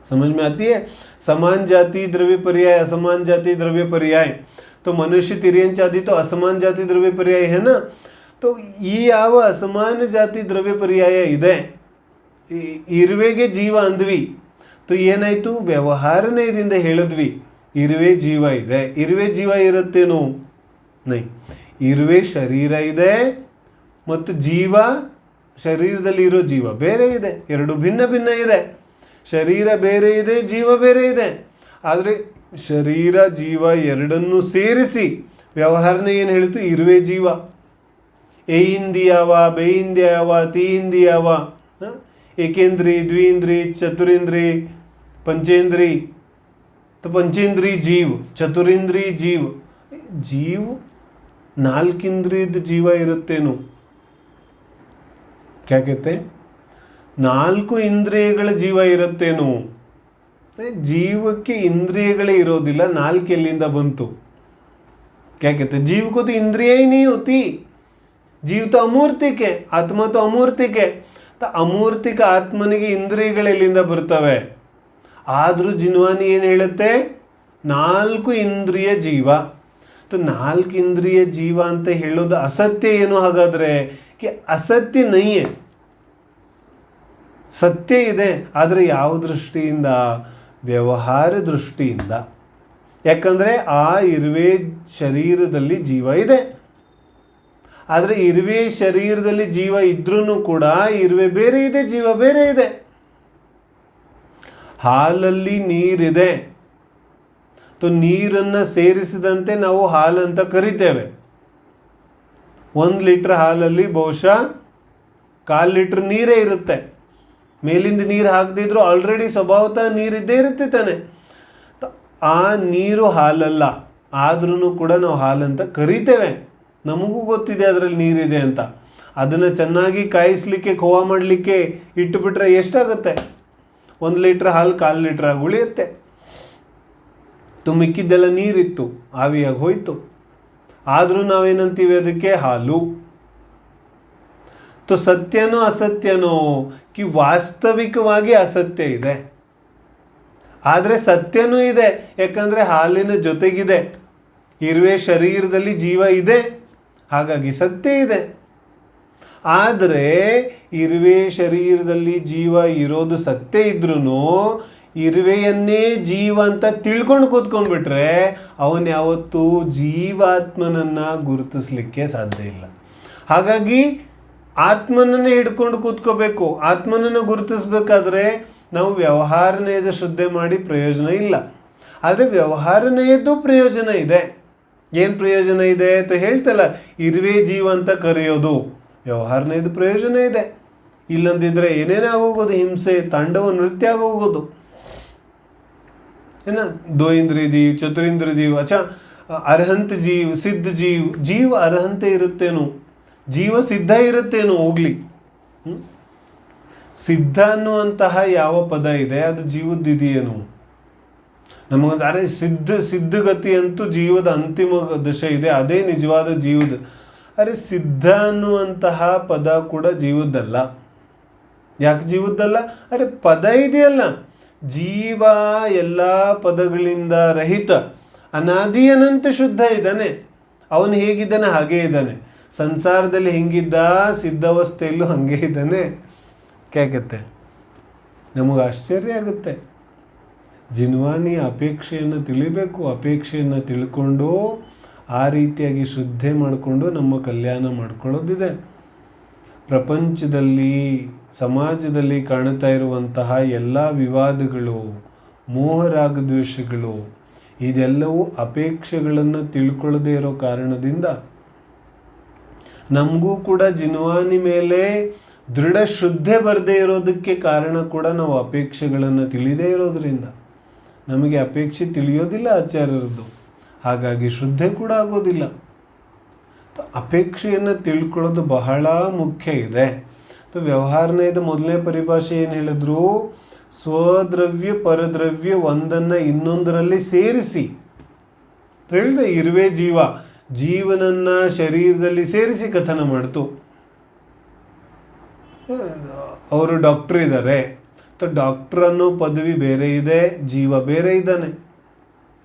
समझ में आती है? समान जाति द्रव्य पर्याय, असमान जाति द्रव्य पर्याय. तो मनुष्य तिर्यन चादी तो असमान जाति द्रव्य पर्याय है ना. तो ಈ ಯಾವ ಅಸಮಾನ ಜಾತಿ ದ್ರವ್ಯ ಪರ್ಯಾಯ ಇದೆ? ಇರುವೆಗೆ ಜೀವ ಅಂದ್ವಿ. तो ಏನಾಯಿತು? ವ್ಯವಹಾರನೇದಿಂದ ಹೇಳಿದ್ವಿ ಇರುವೆ ಜೀವ ಇದೆ. ಇರುವೆ ಜೀವ ಇರುತ್ತೇನೋ? ನೈ. ಇರುವೆ ಶರೀರ ಇದೆ ಮತ್ತು ಜೀವ, ಶರೀರದಲ್ಲಿ ಇರೋ ಜೀವ ಬೇರೆ ಇದೆ. ಎರಡು ಭಿನ್ನ ಭಿನ್ನ ಇದೆ. ಶರೀರ ಬೇರೆ ಇದೆ, ಜೀವ ಬೇರೆ ಇದೆ. ಆದರೆ ಶರೀರ ಜೀವ ಎರಡನ್ನೂ ಸೇರಿಸಿ ವ್ಯವಹಾರನೇ ಏನು ಹೇಳಿತು? ಇರುವೆ ಜೀವ. ಏಯಿಂದಿಯಾವ, ಬೇಯಿಂದಿಯಾವ, ತೀಯಿಂದಿಯಾವ, ಏಕೇಂದ್ರಿ, ದ್ವಿಂದ್ರಿ, ಚತುರಿಂದ್ರಿ, पंचेंद्री. तो पंचेंद्री जीव, चतुरिंद्री जीव. जीव 4 ಇಂದ್ರಿಯದ ಜೀವ ಇರುತ್ತೇನು? ಕ್ಯಾಕತ್ತೆ 4 ಇಂದ್ರಿಯಗಳ ಜೀವ ಇರುತ್ತೇನು? ಜೀವಕ್ಕೆ ಇಂದ್ರಿಯಗಳೇ ಇರೋದಿಲ್ಲ, 4 ಎಲ್ಲಿಂದ ಬಂತು? ಕ್ಯಾಕತ್ತೆ जीव को तो इंद्रिया ही नहीं होती, जीव तो अमूर्तिक है, आत्मा तो अमूर्तिक है. तो ಅಮೂರ್ತಿಕ ಆತ್ಮನಿಗೆ ಇಂದ್ರಿಯಗಳೆಲ್ಲಿಂದ ಬರ್ತವೆ? ಆದರೂ ಜಿನ್ವಾನಿ ಏನು ಹೇಳುತ್ತೆ? 4 ಇಂದ್ರಿಯ ಜೀವ. तो 4 ಇಂದ್ರಿಯ ಜೀವ ಅಂತ ಹೇಳೋದು ಅಸತ್ಯ ಏನು ಹಾಗಾದರೆ? कि असत्य नहीं है, ಸತ್ಯ ಇದೆ. ಆದರೆ ಯಾವ ದೃಷ್ಟಿಯಿಂದ? ವ್ಯವಹಾರ ದೃಷ್ಟಿಯಿಂದ. ಯಾಕಂದರೆ ಆ ಇರುವೆ ಶರೀರದಲ್ಲಿ ಜೀವ ಇದೆ. ಆದರೆ ಇರುವೆ ಶರೀರದಲ್ಲಿ ಜೀವ ಇದ್ರೂ ಕೂಡ ಇರುವೆ ಬೇರೆ ಇದೆ, ಜೀವ ಬೇರೆ ಇದೆ. ಹಾಲಲ್ಲಿ ನೀರಿದೆ, ನೀರನ್ನು ಸೇರಿಸಿದಂತೆ ನಾವು ಹಾಲಂತ ಕರಿತೇವೆ. 1 ಲೀಟ್ರ್ ಹಾಲಲ್ಲಿ ಬಹುಶಃ 1/4 ಲೀಟ್ರ್ ನೀರೇ ಇರುತ್ತೆ. ಮೇಲಿಂದ ನೀರು ಹಾಕದಿದ್ರು ಆಲ್ರೆಡಿ ಸ್ವಭಾವತಃ ನೀರಿದ್ದೇ ಇರುತ್ತೆ ತಾನೆ. ಆ ನೀರು ಹಾಲಲ್ಲ, ಆದ್ರೂ ಕೂಡ ನಾವು ಹಾಲಂತ ಕರಿತೇವೆ. ನಮಗೂ ಗೊತ್ತಿದೆ ಅದರಲ್ಲಿ ನೀರಿದೆ ಅಂತ. ಅದನ್ನು ಚೆನ್ನಾಗಿ ಕಾಯಿಸಲಿಕ್ಕೆ, ಖೋವಾ ಮಾಡಲಿಕ್ಕೆ ಇಟ್ಟುಬಿಟ್ರೆ ಎಷ್ಟಾಗುತ್ತೆ? 1 ಲೀಟ್ರ್ ಹಾಲು 1/4 ಲೀಟ್ರ್ ಆಗಿ ಉಳಿಯುತ್ತೆ. ಮಿಕ್ಕಿದ್ದೆಲ್ಲ ನೀರಿತ್ತು, ಆವಿಯಾಗಿ ಹೋಯ್ತು. ಆದರೂ ನಾವೇನಂತೀವಿ ಅದಕ್ಕೆ? ಹಾಲು. ಸತ್ಯನೋ ಅಸತ್ಯನೋ? ಕಿ ವಾಸ್ತವಿಕವಾಗಿ ಅಸತ್ಯ ಇದೆ, ಆದರೆ ಸತ್ಯನೂ ಇದೆ. ಯಾಕಂದರೆ ಹಾಲಿನ ಜೊತೆಗಿದೆ, ಇರುವೆ ಶರೀರದಲ್ಲಿ ಜೀವ ಇದೆ, ಹಾಗಾಗಿ ಸತ್ಯ ಇದೆ. ಆದರೆ ಇರುವೆ ಶರೀರದಲ್ಲಿ ಜೀವ ಇರೋದು ಸತ್ಯ ಇದ್ರೂ ಇರುವೆಯನ್ನೇ ಜೀವ ಅಂತ ತಿಳ್ಕೊಂಡು ಕೂತ್ಕೊಂಡ್ಬಿಟ್ರೆ ಅವನು ಯಾವತ್ತೂ ಜೀವಾತ್ಮನನ್ನು ಗುರುತಿಸ್ಲಿಕ್ಕೆ ಸಾಧ್ಯ ಇಲ್ಲ. ಹಾಗಾಗಿ ಆತ್ಮನನ್ನೇ ಹಿಡ್ಕೊಂಡು ಕೂತ್ಕೋಬೇಕು. ಆತ್ಮನನ್ನು ಗುರುತಿಸ್ಬೇಕಾದ್ರೆ ನಾವು ವ್ಯವಹಾರನೆಯದ ಶ್ರದ್ಧೆ ಮಾಡಿ ಪ್ರಯೋಜನ ಇಲ್ಲ. ಆದರೆ ವ್ಯವಹಾರನೆಯದ್ದು ಪ್ರಯೋಜನ ಇದೆ. ಏನು ಪ್ರಯೋಜನ ಇದೆ ಅಂತ ಹೇಳ್ತಲ್ಲ, ಇರುವೆ ಜೀವ ಅಂತ ಕರೆಯೋದು, ವ್ಯವಹಾರನೆಯದು ಪ್ರಯೋಜನ ಇದೆ. ಇಲ್ಲಂದಿದ್ರೆ ಏನೇನೇ ಆಗೋಗೋದು, ಹಿಂಸೆ, ತಾಂಡವ ನೃತ್ಯ ಆಗೋಗೋದು. है ना? 2 इंद्रिय जीव, चतुरिंद्र जीव, अच्छा ಅರ್ಹಂತ ಜೀವ್, ಸಿದ್ಧ ಜೀವ್. ಜೀವ ಅರ್ಹಂತ ಇರುತ್ತೇನು? ಜೀವ ಸಿದ್ಧ ಇರುತ್ತೇನು? ಹೋಗ್ಲಿ. ಸಿದ್ಧ ಅನ್ನುವಂತಹ ಯಾವ ಪದ ಇದೆ ಅದು ಜೀವದ್ದಿದೆಯೇನು? ನಮಗೊಂದು ಅರೆ ಸಿದ್ಧಗತಿ ಅಂತೂ ಜೀವದ ಅಂತಿಮ ದಶೆ ಇದೆ, ಅದೇ ನಿಜವಾದ ಜೀವದ. ಅರೆ ಸಿದ್ಧ ಅನ್ನುವಂತಹ ಪದ ಕೂಡ ಜೀವದ್ದಲ್ಲ. ಯಾಕೆ ಜೀವದ್ದಲ್ಲ? ಅರೆ ಪದ ಇದೆಯಲ್ಲ, ಜೀವ ಎಲ್ಲ ಪದಗಳಿಂದ ರಹಿತ, ಅನಾದಿ ಅನಂತ ಶುದ್ಧ ಇದ್ದಾನೆ. ಅವನು ಹೇಗಿದ್ದಾನೆ ಹಾಗೇ ಇದ್ದಾನೆ. ಸಂಸಾರದಲ್ಲಿ ಹೆಂಗಿದ್ದ ಸಿದ್ಧಾವಸ್ಥೆಯಲ್ಲೂ ಹಾಗೆ ಇದ್ದಾನೆ. ಕ್ಯಾಕತ್ತೆ ನಮಗೆ ಆಶ್ಚರ್ಯ ಆಗುತ್ತೆ. ಜಿನ್ವಾನಿ ಅಪೇಕ್ಷೆಯನ್ನು ತಿಳಿಬೇಕು. ಅಪೇಕ್ಷೆಯನ್ನು ತಿಳ್ಕೊಂಡು ಆ ರೀತಿಯಾಗಿ ಶ್ರದ್ಧೆ ಮಾಡಿಕೊಂಡು ನಮ್ಮ ಕಲ್ಯಾಣ ಮಾಡ್ಕೊಳ್ಳೋದಿದೆ. ಪ್ರಪಂಚದಲ್ಲಿ, ಸಮಾಜದಲ್ಲಿ ಕಾಣ್ತಾ ಇರುವಂತಹ ಎಲ್ಲ ವಿವಾದಗಳು, ಮೋಹರಾಗದ್ವೇಷಗಳು, ಇದೆಲ್ಲವೂ ಅಪೇಕ್ಷೆಗಳನ್ನು ತಿಳ್ಕೊಳ್ಳದೇ ಇರೋ ಕಾರಣದಿಂದ ನಮಗೂ ಕೂಡ ಜಿನ್ವಾನಿ ಮೇಲೆ ದೃಢ ಶ್ರದ್ಧೆ ಬರದೇ ಇರೋದಕ್ಕೆ ಕಾರಣ ಕೂಡ ನಾವು ಅಪೇಕ್ಷೆಗಳನ್ನು ತಿಳಿದೇ ಇರೋದ್ರಿಂದ. ನಮಗೆ ಅಪೇಕ್ಷೆ ತಿಳಿಯೋದಿಲ್ಲ ಆಚಾರ್ಯರದ್ದು, ಹಾಗಾಗಿ ಶ್ರದ್ಧೆ ಕೂಡ ಆಗೋದಿಲ್ಲ. ಅಪೇಕ್ಷೆಯನ್ನು ತಿಳ್ಕೊಳ್ಳೋದು ಬಹಳ ಮುಖ್ಯ ಇದೆ. ವ್ಯವಹಾರನೆಯದು ಮೊದಲನೇ ಪರಿಭಾಷೆ ಏನು ಹೇಳಿದ್ರು? ಸ್ವದ್ರವ್ಯ ಪರದ್ರವ್ಯ ಒಂದನ್ನು ಇನ್ನೊಂದರಲ್ಲಿ ಸೇರಿಸಿ ಹೇಳಿದೆ. ಇರುವೆ ಜೀವ, ಜೀವನನ್ನ ಶರೀರದಲ್ಲಿ ಸೇರಿಸಿ ಕಥನ ಮಾಡ್ತು. ಅವರು ಡಾಕ್ಟರ್ ಇದ್ದಾರೆ, ಡಾಕ್ಟರ್ ಅನ್ನೋ ಪದವಿ ಬೇರೆ ಇದೆ, ಜೀವ ಬೇರೆ ಇದ್ದಾನೆ.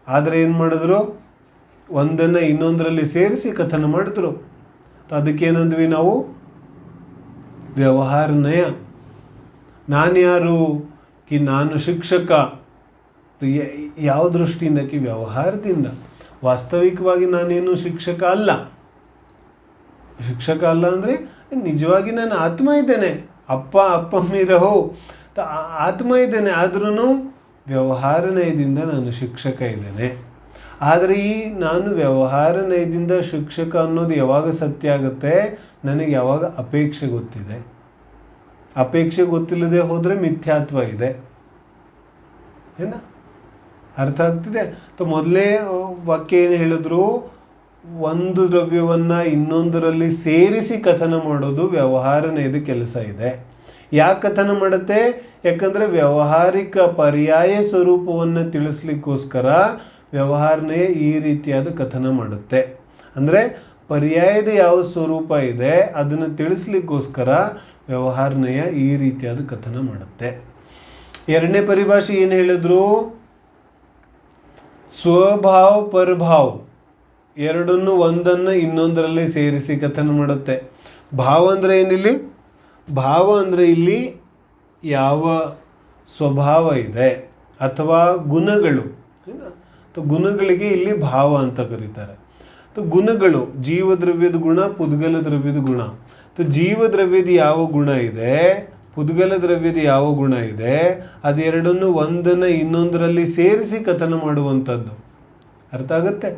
ಆದರೆ ಏನು ಮಾಡಿದ್ರು? ಒಂದನ್ನು ಇನ್ನೊಂದರಲ್ಲಿ ಸೇರಿಸಿ ಕಥನ ಮಾಡಿದ್ರು. ಅದಕ್ಕೇನಂದ್ವಿ ನಾವು? ವ್ಯವಹಾರ ನಯ. ನಾನು ಯಾರು? ಕಿ ನಾನು ಶಿಕ್ಷಕ. ಯಾವ ದೃಷ್ಟಿಯಿಂದ? ಕಿ ವ್ಯವಹಾರದಿಂದ. ವಾಸ್ತವಿಕವಾಗಿ ನಾನೇನು ಶಿಕ್ಷಕ ಅಲ್ಲ. ಶಿಕ್ಷಕ ಅಲ್ಲ ಅಂದರೆ ನಿಜವಾಗಿ ನಾನು ಆತ್ಮ ಇದ್ದೇನೆ. ಅಪ್ಪ ಮೀರಹೋ ಆತ್ಮ ಇದ್ದೇನೆ. ಆದ್ರೂ ವ್ಯವಹಾರ ನಯದಿಂದ ನಾನು ಶಿಕ್ಷಕ ಇದ್ದೇನೆ. ಆದರೆ ಈ ನಾನು ವ್ಯವಹಾರ ನಯದಿಂದ ಶಿಕ್ಷಕ ಅನ್ನೋದು ಯಾವಾಗ ಸತ್ಯ ಆಗುತ್ತೆ? ನನಗೆ ಯಾವಾಗ ಅಪೇಕ್ಷೆ ಗೊತ್ತಿದೆ. ಅಪೇಕ್ಷೆ ಗೊತ್ತಿಲ್ಲದೆ ಹೋದರೆ ಮಿಥ್ಯಾತ್ವ ಇದೆ. ಏನ ಅರ್ಥ ಆಗ್ತಿದೆ? ಮೊದಲೇ ವಾಕ್ಯ ಏನು ಹೇಳಿದ್ರು? ಒಂದು ದ್ರವ್ಯವನ್ನು ಇನ್ನೊಂದರಲ್ಲಿ ಸೇರಿಸಿ ಕಥನ ಮಾಡೋದು ವ್ಯವಹಾರನೇದ ಕೆಲಸ ಇದೆ. ಯಾಕೆ ಕಥನ ಮಾಡುತ್ತೆ? ಯಾಕಂದರೆ ವ್ಯಾವಹಾರಿಕ ಪರ್ಯಾಯ ಸ್ವರೂಪವನ್ನು ತಿಳಿಸ್ಲಿಕ್ಕೋಸ್ಕರ ವ್ಯವಹಾರನೇ ಈ ರೀತಿಯಾದ ಕಥನ ಮಾಡುತ್ತೆ. ಅಂದರೆ ಪರ್ಯಾಯದ ಯಾವ ಸ್ವರೂಪ ಇದೆ ಅದನ್ನು ತಿಳಿಸ್ಲಿಕ್ಕೋಸ್ಕರ ವ್ಯವಹಾರನೆಯ ಈ ರೀತಿಯಾದ ಕಥನ ಮಾಡುತ್ತೆ. ಎರಡನೇ ಪರಿಭಾಷೆ ಏನು ಹೇಳಿದ್ರು? ಸ್ವಭಾವ ಪರಭಾವ್ ಎರಡನ್ನು ಒಂದನ್ನು ಇನ್ನೊಂದರಲ್ಲಿ ಸೇರಿಸಿ ಕಥನ ಮಾಡುತ್ತೆ. ಭಾವ ಅಂದರೆ ಏನಿಲ್ಲಿ? ಭಾವ ಅಂದರೆ ಇಲ್ಲಿ ಯಾವ ಸ್ವಭಾವ ಇದೆ ಅಥವಾ ಗುಣಗಳು, ಗುಣಗಳಿಗೆ ಇಲ್ಲಿ ಭಾವ ಅಂತ ಕರೀತಾರೆ. ಗುಣಗಳು ಜೀವದ್ರವ್ಯದ ಗುಣ, ಪುದ್ಗಲ ದ್ರವ್ಯದ ಗುಣ. ಜೀವದ್ರವ್ಯದ ಯಾವ ಗುಣ ಇದೆ, ಪುದ್ಗಲ ದ್ರವ್ಯದ ಯಾವ ಗುಣ ಇದೆ, ಅದೆರಡನ್ನು ಒಂದನ್ನು ಇನ್ನೊಂದರಲ್ಲಿ ಸೇರಿಸಿ ಕಥನ ಮಾಡುವಂಥದ್ದು. ಅರ್ಥ ಆಗುತ್ತೆ?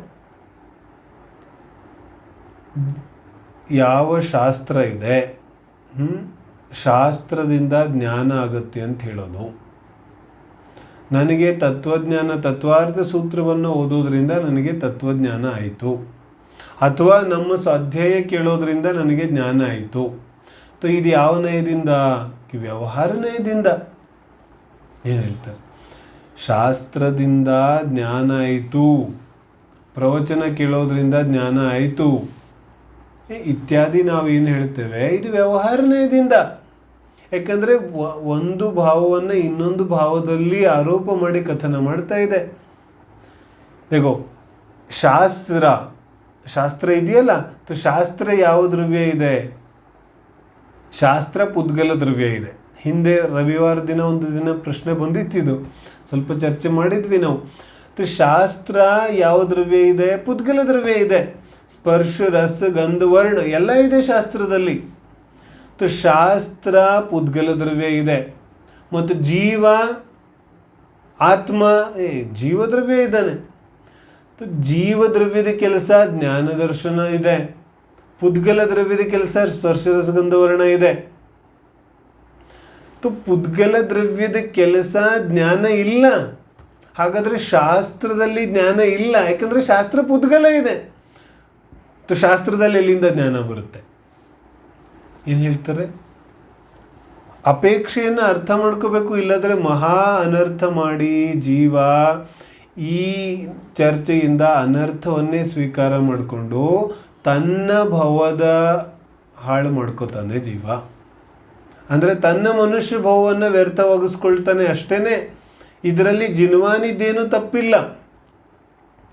ಯಾವ ಶಾಸ್ತ್ರ ಇದೆ, ಶಾಸ್ತ್ರದಿಂದ ಜ್ಞಾನ ಆಗುತ್ತೆ ಅಂತ ಹೇಳೋದು. ನನಗೆ ತತ್ವಜ್ಞಾನ, ತತ್ವಾರ್ಥ ಸೂತ್ರವನ್ನು ಓದೋದ್ರಿಂದ ನನಗೆ ತತ್ವಜ್ಞಾನ ಆಯಿತು, ಅಥವಾ ನಮ್ಮ ಸ್ವಾಧ್ಯಾಯ ಕೇಳೋದ್ರಿಂದ ನನಗೆ ಜ್ಞಾನ ಆಯಿತು. ಇದು ಯಾವ ನಯದಿಂದ? ವ್ಯವಹಾರ ನಯದಿಂದ. ಏನು ಹೇಳ್ತಾರೆ? ಶಾಸ್ತ್ರದಿಂದ ಜ್ಞಾನ ಆಯಿತು, ಪ್ರವಚನ ಕೇಳೋದ್ರಿಂದ ಜ್ಞಾನ ಆಯಿತು ಇತ್ಯಾದಿ ನಾವು ಏನು ಹೇಳ್ತೇವೆ, ಇದು ವ್ಯವಹಾರ ನಯದಿಂದ. ಯಾಕಂದರೆ ಒಂದು ಭಾವವನ್ನು ಇನ್ನೊಂದು ಭಾವದಲ್ಲಿ ಆರೋಪ ಮಾಡಿ ಕಥನ ಮಾಡ್ತಾ ಇದೆ. देखो ಶಾಸ್ತ್ರ ಇದೆಯಲ್ಲ, ಶಾಸ್ತ್ರ ಯಾವ ದ್ರವ್ಯ ಇದೆ? ಶಾಸ್ತ್ರ ಪುದ್ಗಲ ದ್ರವ್ಯ ಇದೆ. ಹಿಂದೆ ರವಿವಾರ ದಿನ ಒಂದು ದಿನ ಪ್ರಶ್ನೆ ಬಂದಿತ್ತಿದ್ದು, ಸ್ವಲ್ಪ ಚರ್ಚೆ ಮಾಡಿದ್ವಿ ನಾವು. ಶಾಸ್ತ್ರ ಯಾವ ದ್ರವ್ಯ ಇದೆ? ಪುದ್ಗಲ ದ್ರವ್ಯ ಇದೆ. ಸ್ಪರ್ಶ, ರಸ, ಗಂಧ, ವರ್ಣ ಎಲ್ಲ ಇದೆ ಶಾಸ್ತ್ರದಲ್ಲಿ. ಶಾಸ್ತ್ರ ಪುದ್ಗಲ ದ್ರವ್ಯ ಇದೆ. ಮತ್ತು ಜೀವ, ಆತ್ಮ ಜೀವದ್ರವ್ಯ ಇದ್ದಾನೆ. ಜೀವದ್ರವ್ಯದ ಕೆಲಸ ಜ್ಞಾನ ದರ್ಶನ ಇದೆ. ಪುದ್ಗಲ ದ್ರವ್ಯದ ಕೆಲಸ ಸ್ಪರ್ಶ, ರಸಗಂಧ, ವರ್ಣ ಇದೆ. ಪುದ್ಗಲ ದ್ರವ್ಯದ ಕೆಲಸ ಜ್ಞಾನ ಇಲ್ಲ. ಹಾಗಾದರೆ ಶಾಸ್ತ್ರದಲ್ಲಿ ಜ್ಞಾನ ಇಲ್ಲ, ಯಾಕಂದರೆ ಶಾಸ್ತ್ರ ಪುದ್ಗಲ ಇದೆ. ಶಾಸ್ತ್ರದಲ್ಲಿ ಎಲ್ಲಿಂದ ಜ್ಞಾನ ಬರುತ್ತೆ? ಏನು ಹೇಳ್ತಾರೆ? ಅಪೇಕ್ಷೆಯನ್ನು ಅರ್ಥ ಮಾಡ್ಕೋಬೇಕು, ಇಲ್ಲದ್ರೆ ಮಹಾ ಅನರ್ಥ ಮಾಡಿ ಜೀವ ಈ ಚರ್ಚೆಯಿಂದ ಅನರ್ಥವನ್ನೇ ಸ್ವೀಕಾರ ಮಾಡಿಕೊಂಡು ತನ್ನ ಭವದ ಹಾಳು ಮಾಡ್ಕೋತಾನೆ ಜೀವ. ಅಂದರೆ ತನ್ನ ಮನುಷ್ಯ ಭವವನ್ನು ವ್ಯರ್ಥವಾಗಿಸ್ಕೊಳ್ತಾನೆ ಅಷ್ಟೇ. ಇದರಲ್ಲಿ ಜಿನ್ವಾನಿದ್ದೇನೂ ತಪ್ಪಿಲ್ಲ.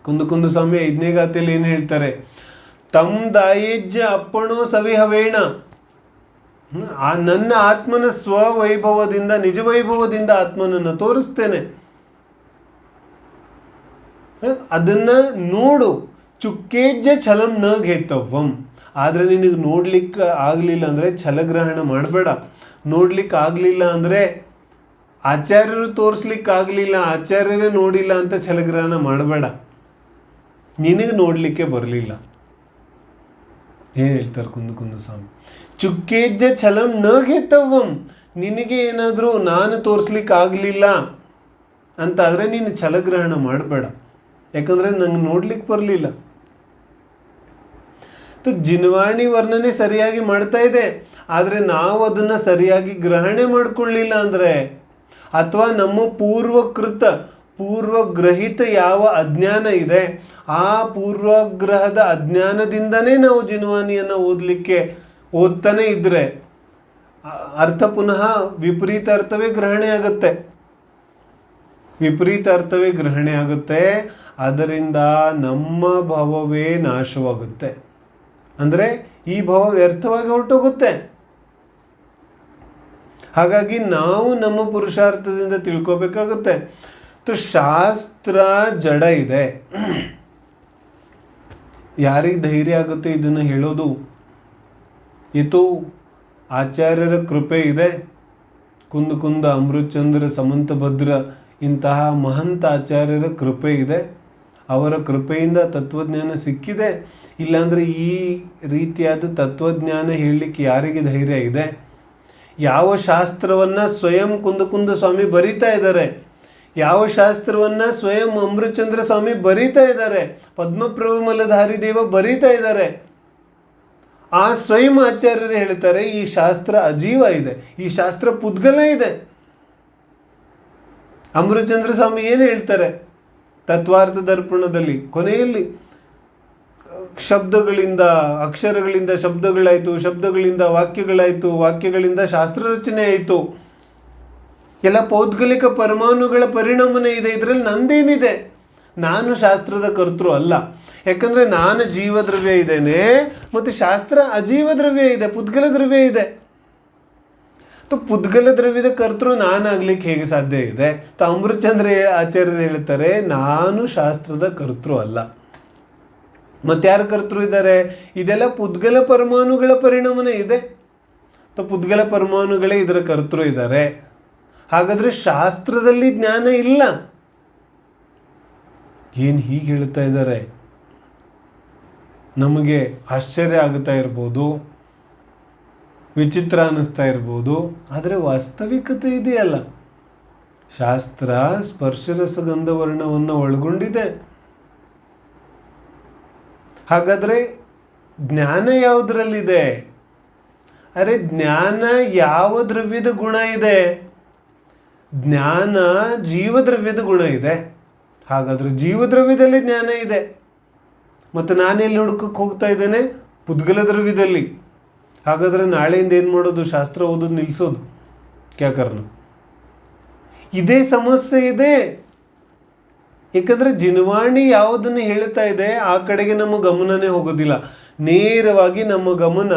ಕುಂದು ಸ್ವಾಮಿ 5ನೇ ಗಾಥೆಯಲ್ಲಿ ಏನು ಹೇಳ್ತಾರೆ? ತಮ್ ದಾಯೇಜ್ಯ ಅಪ್ಪಣೋ ಸವಿಹವೇಣ. ನನ್ನ ಆತ್ಮನ ಸ್ವವೈಭವದಿಂದ, ನಿಜ ವೈಭವದಿಂದ ಆತ್ಮನನ್ನು ತೋರಿಸ್ತೇನೆ, ಅದನ್ನು ನೋಡು. ಚುಕ್ಕೇಜ್ಯ ಛಲಂ ನ ಘೇತವ್ವಂ. ಆದರೆ ನಿನಗೆ ನೋಡ್ಲಿಕ್ಕೆ ಆಗಲಿಲ್ಲ ಅಂದರೆ ಛಲಗ್ರಹಣ ಮಾಡಬೇಡ. ನೋಡ್ಲಿಕ್ಕೆ ಆಗಲಿಲ್ಲ ಅಂದರೆ ಆಚಾರ್ಯರು ತೋರಿಸ್ಲಿಕ್ಕಾಗಲಿಲ್ಲ, ಆಚಾರ್ಯರೇ ನೋಡಿಲ್ಲ ಅಂತ ಛಲಗ್ರಹಣ ಮಾಡಬೇಡ. ನಿನಗೆ ನೋಡಲಿಕ್ಕೆ ಬರಲಿಲ್ಲ. ಏನು ಹೇಳ್ತಾರೆ ಕುಂದು ಸ್ವಾಮಿ? ಚುಕ್ಕೇಜ್ಜ ಛಲಂ ನ ಘೇತವ್ವಂ. ನಿನಗೆ ಏನಾದರೂ ನಾನು ತೋರಿಸ್ಲಿಕ್ಕೆ ಆಗಲಿಲ್ಲ ಅಂತಾದರೆ ನೀನು ಛಲಗ್ರಹಣ ಮಾಡಬೇಡ, ಯಾಕಂದರೆ ನಂಗೆ ನೋಡ್ಲಿಕ್ಕೆ ಬರಲಿಲ್ಲ. ಜಿನ್ವಾಣಿ ವರ್ಣನೆ ಸರಿಯಾಗಿ ಮಾಡ್ತಾ ಇದೆ, ಆದರೆ ನಾವು ಅದನ್ನು ಸರಿಯಾಗಿ ಗ್ರಹಣೆ ಮಾಡಿಕೊಳ್ಳಿಲ್ಲ ಅಂದರೆ, ಅಥವಾ ನಮ್ಮ ಪೂರ್ವಗ್ರಹಿತ ಯಾವ ಅಜ್ಞಾನ ಇದೆ ಆ ಪೂರ್ವಗ್ರಹದ ಅಜ್ಞಾನದಿಂದನೇ ನಾವು ಜಿನ್ವಾನಿಯನ್ನು ಓದ್ತಾನೆ ಇದ್ದರೆ ಅರ್ಥ ಪುನಃ ವಿಪರೀತ ಅರ್ಥವೇ ಗ್ರಹಣೆ ಆಗುತ್ತೆ. ಅದರಿಂದ ನಮ್ಮ ಭವವೇ ನಾಶವಾಗುತ್ತೆ. ಅಂದರೆ ಈ ಭವ ವ್ಯರ್ಥವಾಗಿ ಹೊರಟೋಗುತ್ತೆ. ಹಾಗಾಗಿ ನಾವು ನಮ್ಮ ಪುರುಷಾರ್ಥದಿಂದ ತಿಳ್ಕೋಬೇಕಾಗುತ್ತೆ. ಶಾಸ್ತ್ರ ಜಡ ಇದೆ. ಯಾರಿಗೆ ಧೈರ್ಯ ಆಗುತ್ತೆ ಇದನ್ನು ಹೇಳೋದು? ಇದು ಆಚಾರ್ಯರ ಕೃಪೆ ಇದೆ. ಕುಂದ ಅಮೃತಚಂದ್ರ, ಸಮಂತಭದ್ರ ಇಂತಹ ಮಹಂತ ಆಚಾರ್ಯರ ಕೃಪೆ ಇದೆ. ಅವರ ಕೃಪೆಯಿಂದ ತತ್ವಜ್ಞಾನ ಸಿಕ್ಕಿದೆ. ಇಲ್ಲಾಂದರೆ ಈ ರೀತಿಯಾದ ತತ್ವಜ್ಞಾನ ಹೇಳಲಿಕ್ಕೆ ಯಾರಿಗೆ ಧೈರ್ಯ ಇದೆ? ಯಾವ ಶಾಸ್ತ್ರವನ್ನು ಸ್ವಯಂ ಕುಂದ ಸ್ವಾಮಿ ಬರೀತಾ ಇದ್ದಾರೆ, ಯಾವ ಶಾಸ್ತ್ರವನ್ನ ಸ್ವಯಂ ಅಮೃತಚಂದ್ರ ಸ್ವಾಮಿ ಬರೀತಾ ಇದ್ದಾರೆ, ಪದ್ಮಪ್ರಭಮಲಧಾರಿ ದೇವ ಬರೀತಾ ಇದ್ದಾರೆ. ಆ ಸ್ವಯಂ ಆಚಾರ್ಯರು ಹೇಳ್ತಾರೆ ಈ ಶಾಸ್ತ್ರ ಅಜೀವ ಇದೆ, ಈ ಶಾಸ್ತ್ರ ಪುದ್ಗಲ ಇದೆ. ಅಮೃತಚಂದ್ರ ಸ್ವಾಮಿ ಏನು ಹೇಳ್ತಾರೆ ತತ್ವಾರ್ಥ ದರ್ಪಣದಲ್ಲಿ ಕೊನೆಯಲ್ಲಿ? ಶಬ್ದಗಳಿಂದ ಅಕ್ಷರಗಳಿಂದ ಶಬ್ದಗಳಾಯಿತು, ಶಬ್ದಗಳಿಂದ ವಾಕ್ಯಗಳಾಯಿತು, ವಾಕ್ಯಗಳಿಂದ ಶಾಸ್ತ್ರ ರಚನೆ ಆಯಿತು. ಎಲ್ಲ ಪೌದ್ಗಲಿಕ ಪರಮಾಣುಗಳ ಪರಿಣಾಮನೇ ಇದೆ. ಇದರಲ್ಲಿ ನಂದೇನಿದೆ? ನಾನು ಶಾಸ್ತ್ರದ ಕರ್ತೃ ಅಲ್ಲ. ಯಾಕಂದರೆ ನಾನು ಜೀವದ್ರವ್ಯ ಇದ್ದೇನೆ ಮತ್ತು ಶಾಸ್ತ್ರ ಅಜೀವ ದ್ರವ್ಯ ಇದೆ, ಪುದ್ಗಲ ದ್ರವ್ಯ ಇದೆ. ಪುದ್ಗಲ ದ್ರವ್ಯದ ಕರ್ತೃ ನಾನಾಗ್ಲಿಕ್ಕೆ ಹೇಗೆ ಸಾಧ್ಯ ಇದೆ? ಅಮೃತಚಂದ್ರ ಆಚಾರ್ಯರು ಹೇಳ್ತಾರೆ ನಾನು ಶಾಸ್ತ್ರದ ಕರ್ತೃ ಅಲ್ಲ. ಮತ್ತಾರು ಕರ್ತೃ ಇದ್ದಾರೆ? ಇದೆಲ್ಲ ಪುದ್ಗಲ ಪರಮಾಣುಗಳ ಪರಿಣಾಮನೇ ಇದೆ. ಪುದ್ಗಲ ಪರಮಾಣುಗಳೇ ಇದರ ಕರ್ತೃ ಇದ್ದಾರೆ. ಹಾಗಾದರೆ ಶಾಸ್ತ್ರದಲ್ಲಿ ಜ್ಞಾನ ಇಲ್ಲ. ಏನು ಹೀಗೆ ಹೇಳ್ತಾ ಇದ್ದಾರೆ? ನಮಗೆ ಆಶ್ಚರ್ಯ ಆಗುತ್ತಾ ಇರ್ಬೋದು, ವಿಚಿತ್ರ ಅನ್ನಿಸ್ತಾ ಇರ್ಬೋದು, ಆದರೆ ವಾಸ್ತವಿಕತೆ ಇದೆಯಲ್ಲ. ಶಾಸ್ತ್ರ ಸ್ಪರ್ಶರಸಗಂಧ ವರ್ಣವನ್ನು ಒಳಗೊಂಡಿದೆ. ಹಾಗಾದರೆ ಜ್ಞಾನ ಯಾವುದರಲ್ಲಿದೆ? ಅರೆ ಜ್ಞಾನ ಯಾವ ದ್ರವ್ಯದ ಗುಣ ಇದೆ? ಜ್ಞಾನ ಜೀವದ್ರವ್ಯದ ಗುಣ ಇದೆ. ಹಾಗಾದರೆ ಜೀವದ್ರವ್ಯದಲ್ಲಿ ಜ್ಞಾನ ಇದೆ. ಮತ್ತು ನಾನೆಲ್ಲಿ ಹುಡುಕಕ್ಕೆ ಹೋಗ್ತಾ ಇದ್ದೇನೆ? ಪುದ್ಗಲ ದ್ರವ್ಯದಲ್ಲಿ. ಹಾಗಾದರೆ ನಾಳೆಯಿಂದ ಏನು ಮಾಡೋದು? ಶಾಸ್ತ್ರ ಓದೋದು ನಿಲ್ಲಿಸೋದು? ಕ್ಯಾಕರ್ನ ಇದೇ ಸಮಸ್ಯೆ ಇದೆ. ಏಕೆಂದರೆ ಜಿನವಾಣಿ ಯಾವುದನ್ನು ಹೇಳ್ತಾ ಇದೆ ಆ ಕಡೆಗೆ ನಮ್ಮ ಗಮನನೇ ಹೋಗೋದಿಲ್ಲ. ನೇರವಾಗಿ ನಮ್ಮ ಗಮನ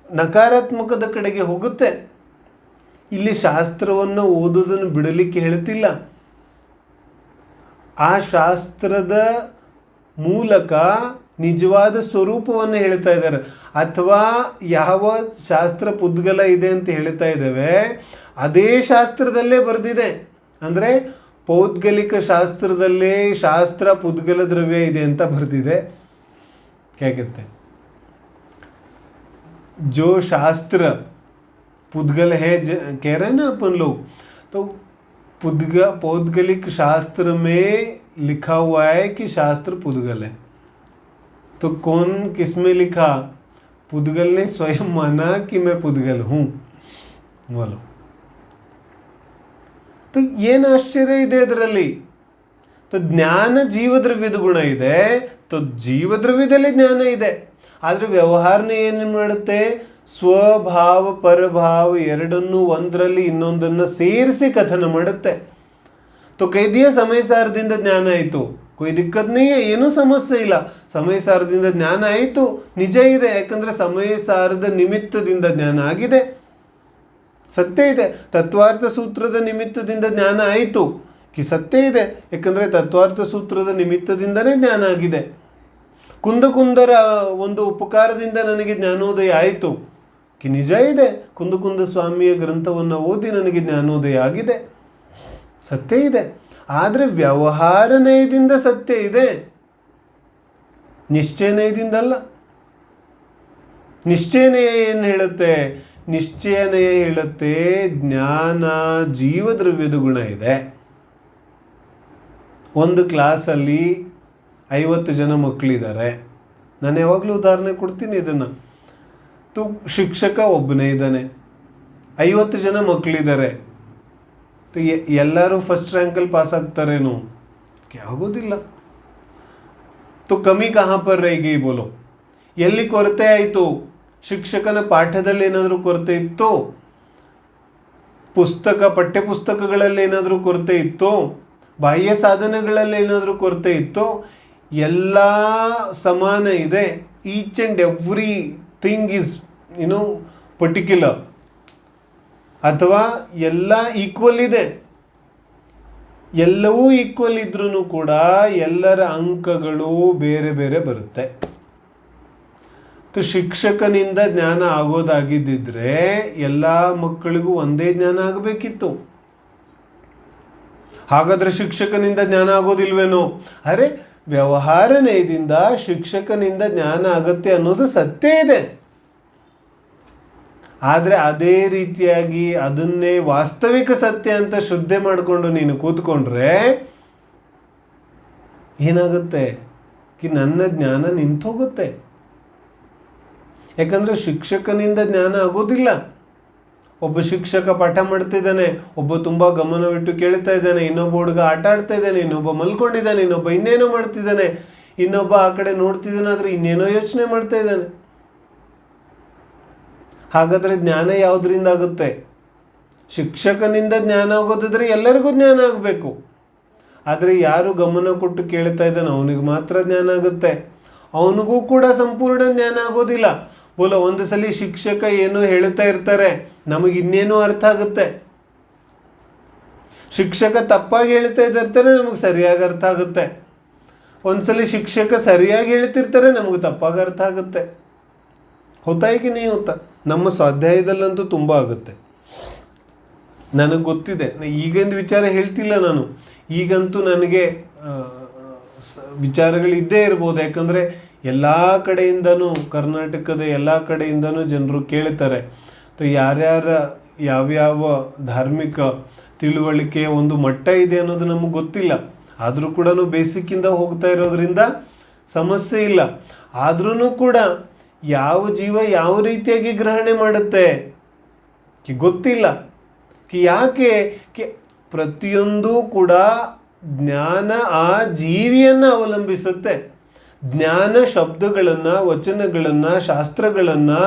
ನಕಾರಾತ್ಮಕದ ಕಡೆಗೆ ಹೋಗುತ್ತೆ. ಇಲ್ಲಿ ಶಾಸ್ತ್ರವನ್ನು ಓದೋದನ್ನು ಬಿಡಲಿಕ್ಕೆ ಹೇಳ್ತಿಲ್ಲ. ಆ ಶಾಸ್ತ್ರದ ಮೂಲಕ ನಿಜವಾದ ಸ್ವರೂಪವನ್ನು ಹೇಳ್ತಾ ಇದ್ದಾರೆ. ಅಥವಾ ಯಾವ ಶಾಸ್ತ್ರ ಪುದ್ಗಲ ಇದೆ ಅಂತ ಹೇಳ್ತಾ ಇದ್ದೇವೆ ಅದೇ ಶಾಸ್ತ್ರದಲ್ಲೇ ಬರೆದಿದೆ. ಅಂದರೆ ಪೌದ್ಗಲಿಕ ಶಾಸ್ತ್ರದಲ್ಲೇ ಶಾಸ್ತ್ರ ಪುದ್ಗಲ ದ್ರವ್ಯ ಇದೆ ಅಂತ ಬರೆದಿದೆ. ಹೇಗುತ್ತೆ? जो शास्त्र पुद्गल है कह रहे हैं ना अपन लोग, तो पौद्गलिक शास्त्र में लिखा हुआ है कि शास्त्र पुद्गल है. तो कौन किसमें लिखा? पुद्गल ने स्वयं माना कि मैं पुद्गल हूँ. बोलो, तो ಏನು ಆಶ್ಚರ್ಯ ಇದೆ ಇದರಲ್ಲಿ? तो ಜ್ಞಾನ ಜೀವದ್ರವ್ಯದ ಗುಣ ಇದೆ, तो ಜೀವದ್ರವ್ಯದಲ್ಲಿ ಜ್ಞಾನ ಇದೆ. ಆದರೆ ವ್ಯವಹಾರನೇ ಏನು ಮಾಡುತ್ತೆ? ಸ್ವಭಾವ ಪರಭಾವ ಎರಡನ್ನೂ ಒಂದರಲ್ಲಿ ಇನ್ನೊಂದನ್ನು ಸೇರಿಸಿ ಕಥನ ಮಾಡುತ್ತೆ. तो कह दिया समय सारದಿಂದ ಜ್ಞಾನ ಆಯಿತು, कोई दिक्कत नहीं है, ಏನೂ ಸಮಸ್ಯೆ ಇಲ್ಲ. ಸಮಯ ಸಾರದಿಂದ ಜ್ಞಾನ ಆಯಿತು, ನಿಜ ಇದೆ. ಯಾಕಂದರೆ ಸಮಯ ಸಾರದ ನಿಮಿತ್ತದಿಂದ ಜ್ಞಾನ ಆಗಿದೆ, ಸತ್ಯ ಇದೆ. ತತ್ವಾರ್ಥ ಸೂತ್ರದ ನಿಮಿತ್ತದಿಂದ ಜ್ಞಾನ ಆಯಿತು ಕಿ ಸತ್ಯ ಇದೆ. ಯಾಕಂದರೆ ತತ್ವಾರ್ಥ ಸೂತ್ರದ ನಿಮಿತ್ತದಿಂದನೇ ಜ್ಞಾನ ಆಗಿದೆ. ಕುಂದಕುಂದರ ಒಂದು ಉಪಕಾರದಿಂದ ನನಗೆ ಜ್ಞಾನೋದಯ ಆಯಿತು ಕಿ ನಿಜ ಇದೆ. ಕುಂದಕುಂದ ಸ್ವಾಮಿಯ ಗ್ರಂಥವನ್ನು ಓದಿ ನನಗೆ ಜ್ಞಾನೋದಯ ಆಗಿದೆ, ಸತ್ಯ ಇದೆ. ಆದರೆ ವ್ಯವಹಾರ ನಯದಿಂದ ಸತ್ಯ ಇದೆ, ನಿಶ್ಚಯ ನಯದಿಂದಲ್ಲ. ನಿಶ್ಚಯ ನಯ ಏನು ಹೇಳುತ್ತೆ? ನಿಶ್ಚಯ ನಯ ಹೇಳುತ್ತೆ ಜ್ಞಾನ ಜೀವದ್ರವ್ಯದ ಗುಣ ಇದೆ. ಒಂದು ಕ್ಲಾಸಲ್ಲಿ 50 ಜನ ಮಕ್ಕಳಿದ್ದಾರೆ. ನಾನು ಯಾವಾಗಲೂ ಉದಾಹರಣೆ ಕೊಡ್ತೀನಿ ಇದನ್ನು. ಶಿಕ್ಷಕ ಒಬ್ಬನೇ ಇದ್ದಾನೆ, 50 ಜನ ಮಕ್ಕಳಿದ್ದಾರೆ. ಎಲ್ಲರೂ ಫಸ್ಟ್ ರ್ಯಾಂಕಲ್ಲಿ ಪಾಸ್ ಆಗ್ತಾರೇನು? ಆಗೋದಿಲ್ಲ. ಕಮ್ಮಿ ಕಹಾ ಪರ್ ರಹಿ ಗಯಿ ಬೋಲೋ? ಎಲ್ಲಿ ಕೊರತೆ ಆಯಿತು? ಶಿಕ್ಷಕನ ಪಾಠದಲ್ಲಿ ಏನಾದರೂ ಕೊರತೆ ಇತ್ತು? ಪಠ್ಯಪುಸ್ತಕಗಳಲ್ಲಿ ಏನಾದರೂ ಕೊರತೆ ಇತ್ತು? ಬಾಹ್ಯ ಸಾಧನಗಳಲ್ಲಿ ಏನಾದರೂ ಕೊರತೆ ಇತ್ತು? ಎಲ್ಲ ಸಮಾನ ಇದೆ. Each and every thing is particular. ಅಥವಾ ಎಲ್ಲ ಈಕ್ವಲ್ ಇದೆ. ಎಲ್ಲವೂ ಈಕ್ವಲ್ ಇದ್ರೂ ಕೂಡ ಎಲ್ಲರ ಅಂಕಗಳು ಬೇರೆ ಬೇರೆ ಬರುತ್ತೆ. ಶಿಕ್ಷಕನಿಂದ ಜ್ಞಾನ ಆಗೋದಾಗಿದ್ದಿದ್ರೆ ಎಲ್ಲ ಮಕ್ಕಳಿಗೂ ಒಂದೇ ಜ್ಞಾನ ಆಗಬೇಕಿತ್ತು. ಹಾಗಾದರೆ ಶಿಕ್ಷಕನಿಂದ ಜ್ಞಾನ ಆಗೋದಿಲ್ವೇನೋ? ಅರೆ, ವ್ಯವಹಾರ ನಯದಿಂದ ಶಿಕ್ಷಕನಿಂದ ಜ್ಞಾನ ಆಗತ್ತೆ ಅನ್ನೋದು ಸತ್ಯ ಇದೆ. ಆದರೆ ಅದೇ ರೀತಿಯಾಗಿ ಅದನ್ನೇ ವಾಸ್ತವಿಕ ಸತ್ಯ ಅಂತ ಶ್ರದ್ಧೆ ಮಾಡಿಕೊಂಡು ನೀನು ಕೂತ್ಕೊಂಡ್ರೆ ಏನಾಗುತ್ತೆ? ನನ್ನ ಜ್ಞಾನ ನಿಂತೋಗುತ್ತೆ. ಯಾಕಂದರೆ ಶಿಕ್ಷಕನಿಂದ ಜ್ಞಾನ ಆಗೋದಿಲ್ಲ. ಒಬ್ಬ ಶಿಕ್ಷಕ ಪಾಠ ಮಾಡ್ತಿದ್ದಾನೆ, ಒಬ್ಬ ತುಂಬ ಗಮನವಿಟ್ಟು ಕೇಳ್ತಾ ಇದ್ದಾನೆ, ಇನ್ನೊಬ್ಬ ಹುಡುಗ ಆಟ ಆಡ್ತಾ ಇದ್ದಾನೆ, ಇನ್ನೊಬ್ಬ ಮಲ್ಕೊಂಡಿದ್ದಾನೆ, ಇನ್ನೊಬ್ಬ ಇನ್ನೇನೋ ಮಾಡ್ತಿದ್ದಾನೆ, ಇನ್ನೊಬ್ಬ ಆ ಕಡೆ ನೋಡ್ತಿದ್ದಾನೆ, ಆದರೆ ಇನ್ನೇನೋ ಯೋಚನೆ ಮಾಡ್ತಾ ಇದ್ದಾನೆ. ಹಾಗಾದರೆ ಜ್ಞಾನ ಯಾವುದರಿಂದ ಆಗುತ್ತೆ? ಶಿಕ್ಷಕನಿಂದ ಜ್ಞಾನ ಆಗೋದಾದರೆ ಎಲ್ಲರಿಗೂ ಜ್ಞಾನ ಆಗಬೇಕು. ಆದರೆ ಯಾರು ಗಮನ ಕೊಟ್ಟು ಕೇಳ್ತಾ ಇದ್ದಾನೆ ಅವನಿಗೆ ಮಾತ್ರ ಜ್ಞಾನ ಆಗುತ್ತೆ. ಅವನಿಗೂ ಕೂಡ ಸಂಪೂರ್ಣ ಜ್ಞಾನ ಆಗೋದಿಲ್ಲ. ಒಂದು ಸಲ ಶಿಕ್ಷಕ ಏನೋ ಹೇಳ್ತಾ ಇರ್ತಾರೆ, ನಮಗೆ ಇನ್ನೇನೋ ಅರ್ಥ ಆಗುತ್ತೆ. ಶಿಕ್ಷಕ ತಪ್ಪಾಗಿ ಹೇಳ್ತಾ ಇರ್ತಾರೆ, ನಮಗೆ ಸರಿಯಾಗಿ ಅರ್ಥ ಆಗುತ್ತೆ. ಒಂದ್ಸಲಿ ಶಿಕ್ಷಕ ಸರಿಯಾಗಿ ಹೇಳ್ತಿರ್ತಾರೆ, ನಮಗೆ ತಪ್ಪಾಗಿ ಅರ್ಥ ಆಗುತ್ತೆ. ಹೊತ್ತಾಯಿಗೆ ನೀವು ಹೊತ್ತಾ ನಮ್ಮ ಸ್ವಾಧ್ಯಾಯದಲ್ಲಂತೂ ತುಂಬ ಆಗುತ್ತೆ. ನನಗೆ ಗೊತ್ತಿದೆ, ಈಗಿಂದು ವಿಚಾರ ಹೇಳ್ತಿಲ್ಲ ನಾನು. ಈಗಂತೂ ನನಗೆ ವಿಚಾರಗಳಿದ್ದೇ ಇರ್ಬೋದು. ಯಾಕಂದರೆ ಎಲ್ಲ ಕಡೆಯಿಂದನೂ, ಕರ್ನಾಟಕದ ಎಲ್ಲ ಕಡೆಯಿಂದನೂ ಜನರು ಕೇಳ್ತಾರೆ. ಯಾರ್ಯಾರ ಯಾವ್ಯಾವ ಧಾರ್ಮಿಕ ತಿಳುವಳಿಕೆಯ ಒಂದು ಮಟ್ಟ ಇದೆ ಅನ್ನೋದು ನಮಗೆ ಗೊತ್ತಿಲ್ಲ. ಆದರೂ ಕೂಡ ಬೇಸಿಕ್ಕಿಂದ ಹೋಗ್ತಾ ಇರೋದ್ರಿಂದ ಸಮಸ್ಯೆ ಇಲ್ಲ. ಆದ್ರೂ ಕೂಡ ಯಾವ ಜೀವ ಯಾವ ರೀತಿಯಾಗಿ ಗ್ರಹಣೆ ಮಾಡುತ್ತೆ ಗೊತ್ತಿಲ್ಲ. ಯಾಕೆ ಪ್ರತಿಯೊಂದು ಕೂಡ ಜ್ಞಾನ ಆ ಜೀವಿಯನ್ನು ಅವಲಂಬಿಸುತ್ತೆ. ಜ್ಞಾನ ಶಬ್ದಗಳನ್ನು, ವಚನಗಳನ್ನು, ಶಾಸ್ತ್ರಗಳನ್ನು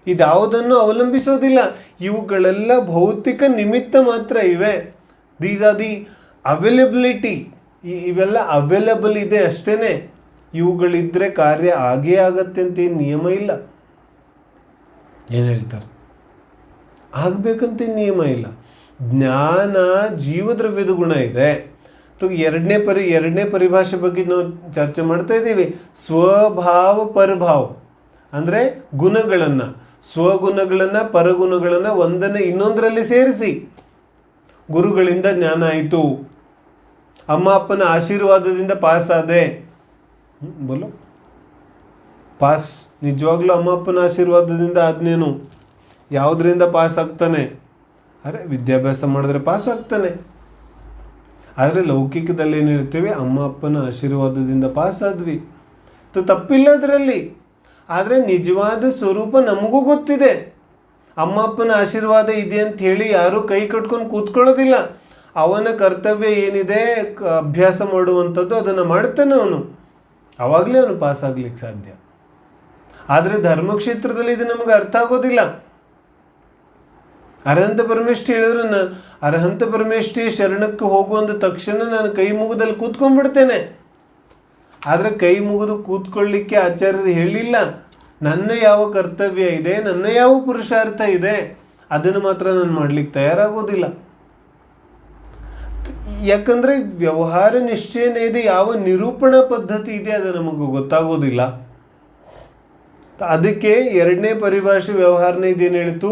ಇದ್ಯಾವುದನ್ನು ಅವಲಂಬಿಸೋದಿಲ್ಲ. ಇವುಗಳೆಲ್ಲ ಭೌತಿಕ ನಿಮಿತ್ತ ಮಾತ್ರ ಇವೆ. These are the availability. ಇವೆಲ್ಲ ಅವೈಲಬಲ್ ಇದೆ ಅಷ್ಟೇ. ಇವುಗಳಿದ್ದರೆ ಕಾರ್ಯ ಆಗೇ ಆಗತ್ತೆ ಅಂತ ಏನು ನಿಯಮ ಇಲ್ಲ. ಏನು ಹೇಳ್ತಾರೆ? ಆಗಬೇಕಂತ ನಿಯಮ ಇಲ್ಲ. ಜ್ಞಾನ ಜೀವದ್ರವ್ಯದ ಗುಣ ಇದೆ. ಎರಡನೇ ಪರಿಭಾಷೆ ಬಗ್ಗೆ ನಾವು ಚರ್ಚೆ ಮಾಡ್ತಾ ಇದ್ದೀವಿ. ಸ್ವಭಾವ ಪರಭಾವ ಅಂದರೆ ಗುಣಗಳನ್ನು, ಸ್ವಗುಣಗಳನ್ನು, ಪರಗುಣಗಳನ್ನು ಒಂದನ್ನು ಇನ್ನೊಂದರಲ್ಲಿ ಸೇರಿಸಿ. ಗುರುಗಳಿಂದ ಜ್ಞಾನ ಆಯಿತು, ಅಮ್ಮ ಅಪ್ಪನ ಆಶೀರ್ವಾದದಿಂದ ಪಾಸ್ ಆದೆ. ಬೋಲೋ ಪಾಸ್ ನಿಜವಾಗ್ಲೂ ಅಮ್ಮ ಅಪ್ಪನ ಆಶೀರ್ವಾದದಿಂದ ಆದ್ನೇನು? ಯಾವುದರಿಂದ ಪಾಸ್ ಆಗ್ತಾನೆ? ಅರೆ ವಿದ್ಯಾಭ್ಯಾಸ ಮಾಡಿದ್ರೆ ಪಾಸ್ ಆಗ್ತಾನೆ. ಆದರೆ ಲೌಕಿಕದಲ್ಲಿ ಏನು ಹೇಳ್ತೇವೆ? ಅಮ್ಮ ಅಪ್ಪನ ಆಶೀರ್ವಾದದಿಂದ ಪಾಸ್ ಆದ್ವಿ, ತಪ್ಪಿಲ್ಲ ಅದರಲ್ಲಿ. ಆದರೆ ನಿಜವಾದ ಸ್ವರೂಪ ನಮಗೂ ಗೊತ್ತಿದೆ. ಅಮ್ಮ ಅಪ್ಪನ ಆಶೀರ್ವಾದ ಇದೆ ಅಂತ ಹೇಳಿ ಯಾರೂ ಕೈ ಕಟ್ಕೊಂಡು ಕೂತ್ಕೊಳ್ಳೋದಿಲ್ಲ. ಅವನ ಕರ್ತವ್ಯ ಏನಿದೆ ಅಭ್ಯಾಸ ಮಾಡುವಂಥದ್ದು ಅದನ್ನು ಮಾಡ್ತಾನೆ ಅವನು. ಆವಾಗಲೇ ಅವನು ಪಾಸ್ ಆಗ್ಲಿಕ್ಕೆ ಸಾಧ್ಯ. ಆದರೆ ಧರ್ಮಕ್ಷೇತ್ರದಲ್ಲಿ ಇದು ನಮಗೆ ಅರ್ಥ ಆಗೋದಿಲ್ಲ. ಅರ್ಹಂತ ಪರಮೇಷ್ಠಿ ಹೇಳಿದ್ರು, ಅರ್ಹಂತ ಪರಮೇಷ್ಠಿ ಶರಣಕ್ಕೆ ಹೋಗುವಂಥ ತಕ್ಷಣ ನಾನು ಕೈ ಮುಗಿದಲ್ಲಿ ಕೂತ್ಕೊಂಡ್ಬಿಡ್ತೇನೆ. ಆದರೆ ಕೈ ಮುಗಿದು ಕೂತ್ಕೊಳ್ಳಿಕ್ಕೆ ಆಚಾರ್ಯರು ಹೇಳಿಲ್ಲ. ನನ್ನ ಯಾವ ಕರ್ತವ್ಯ ಇದೆ, ನನ್ನ ಯಾವ ಪುರುಷಾರ್ಥ ಇದೆ, ಅದನ್ನು ಮಾತ್ರ ನಾನು ಮಾಡ್ಲಿಕ್ಕೆ ತಯಾರಾಗೋದಿಲ್ಲ. ಯಾಕಂದರೆ ವ್ಯವಹಾರ ನಿಶ್ಚಯನೇ ಇದೆ, ಯಾವ ನಿರೂಪಣಾ ಪದ್ಧತಿ ಇದೆ ಅದು ನಮಗೆ ಗೊತ್ತಾಗೋದಿಲ್ಲ. ಅದಕ್ಕೆ ಎರಡನೇ ಪರಿಭಾಷೆ ವ್ಯವಹಾರನೇ ಇದೇನು ಹೇಳಿತು?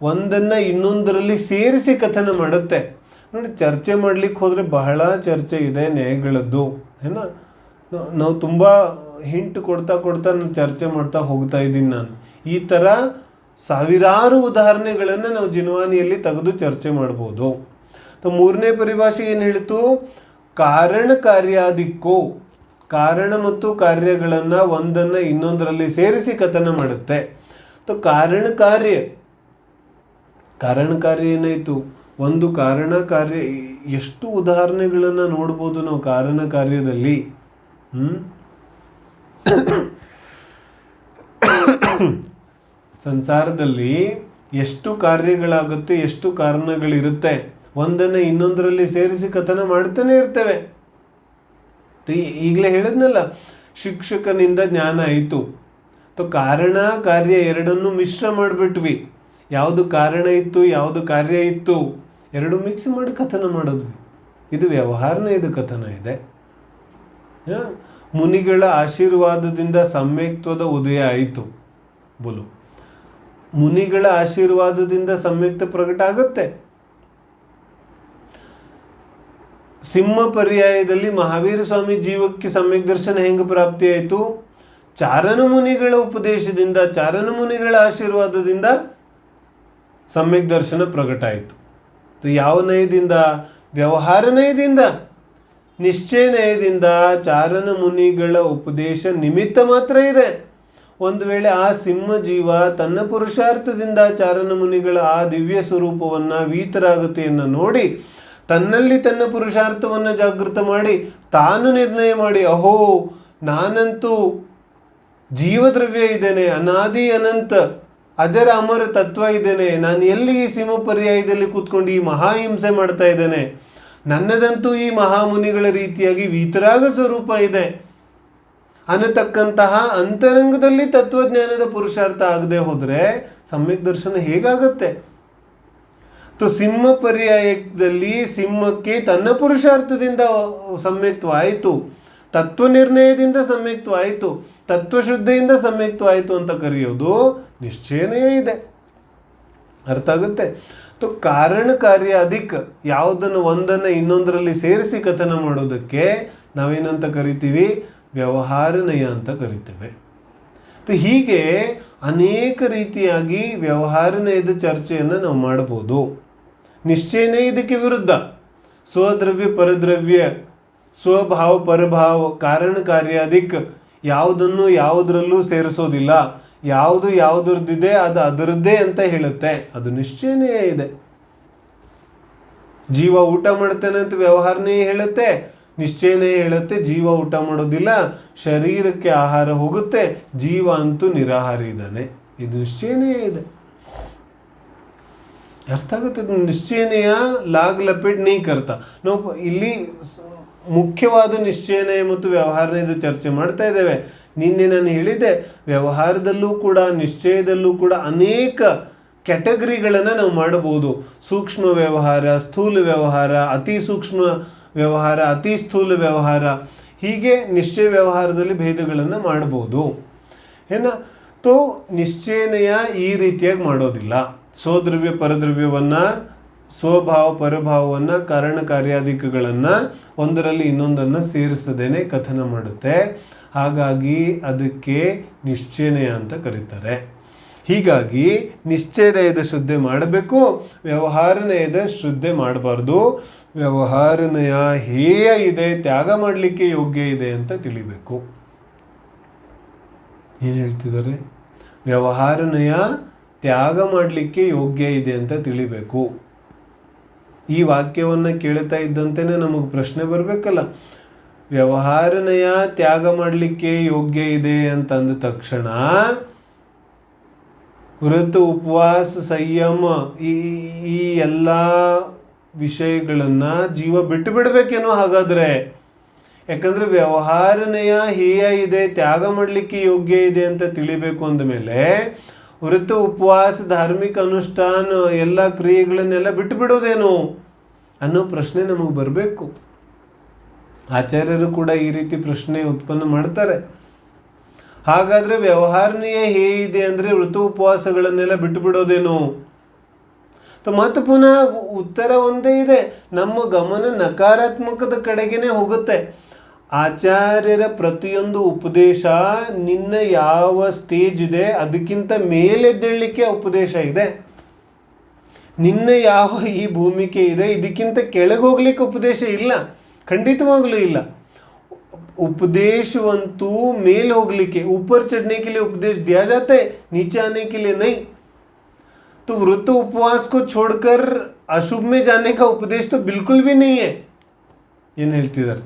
ಒಂದನ್ನು ಇನ್ನೊಂದರಲ್ಲಿ ಸೇರಿಸಿ ಕಥನ ಮಾಡುತ್ತೆ. ನೋಡಿ, ಚರ್ಚೆ ಮಾಡ್ಲಿಕ್ಕೆ ಹೋದರೆ ಬಹಳ ಚರ್ಚೆ ಇದೆ ನ್ಯಾಯಗಳದ್ದು. ಏನ ನಾವು ತುಂಬ ಹಿಂಟ್ ಕೊಡ್ತಾ ನಾನು ಚರ್ಚೆ ಮಾಡ್ತಾ ಹೋಗ್ತಾ ಇದ್ದೀನಿ. ನಾನು ಈ ಥರ ಸಾವಿರಾರು ಉದಾಹರಣೆಗಳನ್ನು ನಾವು ಜಿನ್ವಾನಿಯಲ್ಲಿ ತೆಗೆದು ಚರ್ಚೆ ಮಾಡ್ಬೋದು. ಮೂರನೇ ಪರಿಭಾಷೆ ಏನು ಹೇಳಿತು? ಕಾರಣ ಕಾರ್ಯಾದಿಕ್ಕೋ, ಕಾರಣ ಮತ್ತು ಕಾರ್ಯಗಳನ್ನು ಒಂದನ್ನು ಇನ್ನೊಂದರಲ್ಲಿ ಸೇರಿಸಿ ಕಥನ ಮಾಡುತ್ತೆ. ಕಾರಣ ಕಾರ್ಯ ಏನಾಯಿತು? ಒಂದು ಕಾರಣ ಕಾರ್ಯ, ಎಷ್ಟು ಉದಾಹರಣೆಗಳನ್ನು ನೋಡ್ಬೋದು ನಾವು ಕಾರಣ ಕಾರ್ಯದಲ್ಲಿ. ಸಂಸಾರದಲ್ಲಿ ಎಷ್ಟು ಕಾರ್ಯಗಳಾಗುತ್ತೆ, ಎಷ್ಟು ಕಾರಣಗಳಿರುತ್ತೆ, ಒಂದನ್ನು ಇನ್ನೊಂದರಲ್ಲಿ ಸೇರಿಸಿ ಕಥನ ಮಾಡ್ತಾನೆ ಇರ್ತೇವೆ. ಈಗಲೇ ಹೇಳಿದ್ನಲ್ಲ, ಶಿಕ್ಷಕನಿಂದ ಜ್ಞಾನ ಆಯಿತು. ಕಾರಣ ಕಾರ್ಯ ಎರಡನ್ನು ಮಿಶ್ರ ಮಾಡಿಬಿಟ್ವಿ. ಯಾವುದು ಕಾರಣ ಇತ್ತು, ಯಾವುದು ಕಾರ್ಯ ಇತ್ತು, ಎರಡು ಮಿಕ್ಸ್ ಮಾಡಿ ಕಥನ ಮಾಡಿದ್ವಿ. ಇದು ವ್ಯವಹಾರನೇ, ಇದು ಕಥನ ಇದೆ. ಮುನಿಗಳ ಆಶೀರ್ವಾದದಿಂದ ಸಮ್ಯಕ್ತ್ವದ ಉದಯ ಆಯಿತು. ಬೋಲು, ಮುನಿಗಳ ಆಶೀರ್ವಾದದಿಂದ ಸಮ್ಯಕ್ತ ಪ್ರಕಟ ಆಗುತ್ತೆ. ಸಿಂಹ ಪರ್ಯಾಯದಲ್ಲಿ ಮಹಾವೀರ ಸ್ವಾಮಿ ಜೀವಕ್ಕೆ ಸಮ್ಯಕ್ ದರ್ಶನ ಹೆಂಗೆ ಪ್ರಾಪ್ತಿ ಆಯಿತು? ಚಾರಣ ಮುನಿಗಳ ಉಪದೇಶದಿಂದ, ಚಾರಣ ಮುನಿಗಳ ಆಶೀರ್ವಾದದಿಂದ ಸಮ್ಯಕ್ ದರ್ಶನ ಪ್ರಕಟ ಆಯಿತು. ಯಾವ ನಯದಿಂದ? ವ್ಯವಹಾರ ನಯದಿಂದ. ನಿಶ್ಚಯ ನಯದಿಂದ ಚಾರಣ ಮುನಿಗಳ ಉಪದೇಶ ನಿಮಿತ್ತ ಮಾತ್ರ ಇದೆ. ಒಂದು ವೇಳೆ ಆ ಸಿಂಹ ಜೀವ ತನ್ನ ಪುರುಷಾರ್ಥದಿಂದ ಚಾರಣ ಮುನಿಗಳ ಆ ದಿವ್ಯ ಸ್ವರೂಪವನ್ನು, ವೀತರಾಗತೆಯನ್ನು ನೋಡಿ ತನ್ನಲ್ಲಿ ತನ್ನ ಪುರುಷಾರ್ಥವನ್ನು ಜಾಗೃತ ಮಾಡಿ ತಾನು ನಿರ್ಣಯ ಮಾಡಿ, ಅಹೋ ನಾನಂತೂ ಜೀವದ್ರವ್ಯ ಇದ್ದೇನೆ, ಅನಾದಿ ಅನಂತ ಅಜರ ಅಮರ ತತ್ವ ಇದ್ದೇನೆ, ನಾನು ಎಲ್ಲಿ ಈ ಸಿಂಹ ಪರ್ಯಾಯದಲ್ಲಿ ಕೂತ್ಕೊಂಡು ಈ ಮಹಾಹಿಂಸೆ ಮಾಡ್ತಾ ಇದ್ದೇನೆ, ನನ್ನದಂತೂ ಈ ಮಹಾಮುನಿಗಳ ರೀತಿಯಾಗಿ ವೀತರಾಗ ಸ್ವರೂಪ ಇದೆ ಅನ್ನತಕ್ಕಂತಹ ಅಂತರಂಗದಲ್ಲಿ ತತ್ವಜ್ಞಾನದ ಪುರುಷಾರ್ಥ ಆಗದೆ ಹೋದರೆ ಸಮ್ಯಕ್ ದರ್ಶನ ಹೇಗಾಗತ್ತೆ? ಸಿಂಹ ಪರ್ಯಾಯದಲ್ಲಿ ಸಿಂಹಕ್ಕೆ ತನ್ನ ಪುರುಷಾರ್ಥದಿಂದ ಸಮ್ಯಕ್ತ್ವ ಆಯಿತು, ತತ್ವ ನಿರ್ಣಯದಿಂದ ಸಮ್ಯಕ್ತ್ವ ಆಯಿತು, ತತ್ವಶುದ್ಧಿಯಿಂದ ಸಮ್ಯಕ್ತ್ವ ಆಯಿತು ಅಂತ ಕರೆಯೋದು ನಿಶ್ಚಯನೇ ಇದೆ. ಅರ್ಥ ಆಗುತ್ತೆ? ಕಾರಣ ಕಾರ್ಯ ಅಧಿಕ ಯಾವುದನ್ನು ಒಂದನ್ನು ಇನ್ನೊಂದರಲ್ಲಿ ಸೇರಿಸಿ ಕಥನ ಮಾಡೋದಕ್ಕೆ ನಾವೇನಂತ ಕರಿತೀವಿ? ವ್ಯವಹಾರನಯ ಅಂತ ಕರಿತೇವೆ. ಹೀಗೆ ಅನೇಕ ರೀತಿಯಾಗಿ ವ್ಯವಹಾರನಯದ ಚರ್ಚೆಯನ್ನು ನಾವು ಮಾಡ್ಬೋದು. ನಿಶ್ಚಯನೇ ಇದಕ್ಕೆ ವಿರುದ್ಧ. ಸ್ವದ್ರವ್ಯ ಪರದ್ರವ್ಯ, ಸ್ವಭಾವ ಪರಭಾವ, ಕಾರಣ ಕಾರ್ಯ ಅಧಿಕ ಯಾವುದನ್ನು ಯಾವುದರಲ್ಲೂ ಸೇರಿಸೋದಿಲ್ಲ, ಯಾವುದು ಯಾವುದ್ರದ್ದಿದೆ ಅದು ಅದರದ್ದೇ ಅಂತ ಹೇಳುತ್ತೆ, ಅದು ನಿಶ್ಚಯನೇ ಇದೆ. ಜೀವ ಊಟ ಮಾಡ್ತೇನೆ ಅಂತ ವ್ಯವಹಾರನೇ ಹೇಳುತ್ತೆ, ನಿಶ್ಚಯನೇ ಹೇಳುತ್ತೆ ಜೀವ ಊಟ ಮಾಡೋದಿಲ್ಲ, ಶರೀರಕ್ಕೆ ಆಹಾರ ಹೋಗುತ್ತೆ, ಜೀವ ಅಂತೂ ನಿರಾಹಾರಿ ಇದ್ದಾನೆ, ಇದು ನಿಶ್ಚಯನೇ ಇದೆ. ಅರ್ಥ ಆಗುತ್ತೆ? ನಿಶ್ಚಯನೆಯ ಲಾಗ್ ಲಪೇಟ್ ನೀ ಕರ್ತಾ ನಾವು ಇಲ್ಲಿ ಮುಖ್ಯವಾದ ನಿಶ್ಚಯನಯ ಮತ್ತು ವ್ಯವಹಾರನಯದ ಚರ್ಚೆ ಮಾಡ್ತಾ ಇದ್ದೇವೆ. ನಿನ್ನೆ ನಾನು ಹೇಳಿದ್ದೆ, ವ್ಯವಹಾರದಲ್ಲೂ ಕೂಡ ನಿಶ್ಚಯದಲ್ಲೂ ಕೂಡ ಅನೇಕ ಕ್ಯಾಟಗರಿಗಳನ್ನು ನಾವು ಮಾಡಬಹುದು. ಸೂಕ್ಷ್ಮ ವ್ಯವಹಾರ, ಸ್ಥೂಲ ವ್ಯವಹಾರ, ಅತಿ ಸೂಕ್ಷ್ಮ ವ್ಯವಹಾರ, ಅತಿ ಸ್ಥೂಲ ವ್ಯವಹಾರ, ಹೀಗೆ ನಿಶ್ಚಯ ವ್ಯವಹಾರದಲ್ಲಿ ಭೇದಗಳನ್ನು ಮಾಡಬಹುದು. ನಿಶ್ಚಯನಯ ಈ ರೀತಿಯಾಗಿ ಮಾಡೋದಿಲ್ಲ. ಸ್ವದ್ರವ್ಯ ಪರದ್ರವ್ಯವನ್ನು, ಸ್ವಭಾವ ಪರಭಾವವನ್ನು, ಕಾರಣ ಕಾರ್ಯಾಧಿಕಗಳನ್ನು ಒಂದರಲ್ಲಿ ಇನ್ನೊಂದನ್ನು ಸೇರಿಸದೇನೆ ಕಥನ ಮಾಡುತ್ತೆ. ಹಾಗಾಗಿ ಅದಕ್ಕೆ ನಿಶ್ಚಯನಯ ಅಂತ ಕರೀತಾರೆ. ಹೀಗಾಗಿ ನಿಶ್ಚಯನಯದ ಶ್ರದ್ಧೆ ಮಾಡಬೇಕು, ವ್ಯವಹಾರನಯದ ಶ್ರದ್ಧೆ ಮಾಡಬಾರ್ದು. ವ್ಯವಹಾರನಯ ಹೇಯ ಇದೆ, ತ್ಯಾಗ ಮಾಡಲಿಕ್ಕೆ ಯೋಗ್ಯ ಇದೆ ಅಂತ ತಿಳಿಬೇಕು. ಏನು ಹೇಳ್ತಿದ್ದಾರೆ? ವ್ಯವಹಾರನಯ ತ್ಯಾಗ ಮಾಡಲಿಕ್ಕೆ ಯೋಗ್ಯ ಇದೆ ಅಂತ ತಿಳಿಬೇಕು. ಈ ವಾಕ್ಯವನ್ನು ಕೇಳ್ತಾ ಇದ್ದಂತೆಯೇ ನಮಗೆ ಪ್ರಶ್ನೆ ಬರಬೇಕಲ್ಲ, ವ್ಯವಹಾರನಯ ತ್ಯಾಗ ಮಾಡಲಿಕ್ಕೆ ಯೋಗ್ಯ ಇದೆ ಅಂತಂದ ತಕ್ಷಣ ವ್ರತ, ಉಪವಾಸ, ಸಂಯಮ ಈ ಎಲ್ಲ ವಿಷಯಗಳನ್ನು ಜೀವ ಬಿಟ್ಟು ಬಿಡಬೇಕೇನೋ ಹಾಗಾದರೆ. ಯಾಕಂದರೆ ವ್ಯವಹಾರನಯ ಹೇಯ ಇದೆ, ತ್ಯಾಗ ಮಾಡಲಿಕ್ಕೆ ಯೋಗ್ಯ ಇದೆ ಅಂತ ತಿಳಿಬೇಕು ಅಂದಮೇಲೆ ವ್ರತ, ಉಪವಾಸ, ಧಾರ್ಮಿಕ ಅನುಷ್ಠಾನ ಎಲ್ಲ ಕ್ರಿಯೆಗಳನ್ನೆಲ್ಲ ಬಿಟ್ಟು ಬಿಡೋದೇನು ಅನ್ನೋ ಪ್ರಶ್ನೆ ನಮಗೆ ಬರಬೇಕು. ಆಚಾರ್ಯರು ಕೂಡ ಈ ರೀತಿ ಪ್ರಶ್ನೆ ಉತ್ಪನ್ನ ಮಾಡ್ತಾರೆ. ಹಾಗಾದರೆ ವ್ಯವಹಾರನೀಯ ಹೇಗಿದೆ ಅಂದರೆ ವ್ರತ ಉಪವಾಸಗಳನ್ನೆಲ್ಲ ಬಿಟ್ಟು ಬಿಡೋದೇನು? ಮತ್ತು ಪುನಃ ಉತ್ತರ ಒಂದೇ ಇದೆ, ನಮ್ಮ ಗಮನ ನಕಾರಾತ್ಮಕದ ಕಡೆಗೇ ಹೋಗುತ್ತೆ. ಆಚಾರ್ಯರ ಪ್ರತಿಯೊಂದು ಉಪದೇಶ ನಿನ್ನ ಯಾವ ಸ್ಟೇಜ್ ಇದೆ ಅದಕ್ಕಿಂತ ಮೇಲೆದ್ದೇಳಲಿಕ್ಕೆ ಉಪದೇಶ ಇದೆ. ನಿನ್ನ ಯಾವ ಈ ಭೂಮಿಕೆ ಇದೆ ಇದಕ್ಕಿಂತ ಕೆಳಗೆ ಹೋಗ್ಲಿಕ್ಕೆ ಉಪದೇಶ ಇಲ್ಲ, ಖಂಡಿತವಾಗಲೂ ಇಲ್ಲ. उपदेशवंतु मेल होगने के ऊपर चढ़ने के लिए उपदेश दिया जाता है, नीचे आने के लिए नहीं। तो व्रत उपवास को छोड़कर अशुभ में जाने का उपदेश तो बिल्कुल भी नहीं है। ಏನು ಹೇಳ್ತಿದ್ದಾರೆ?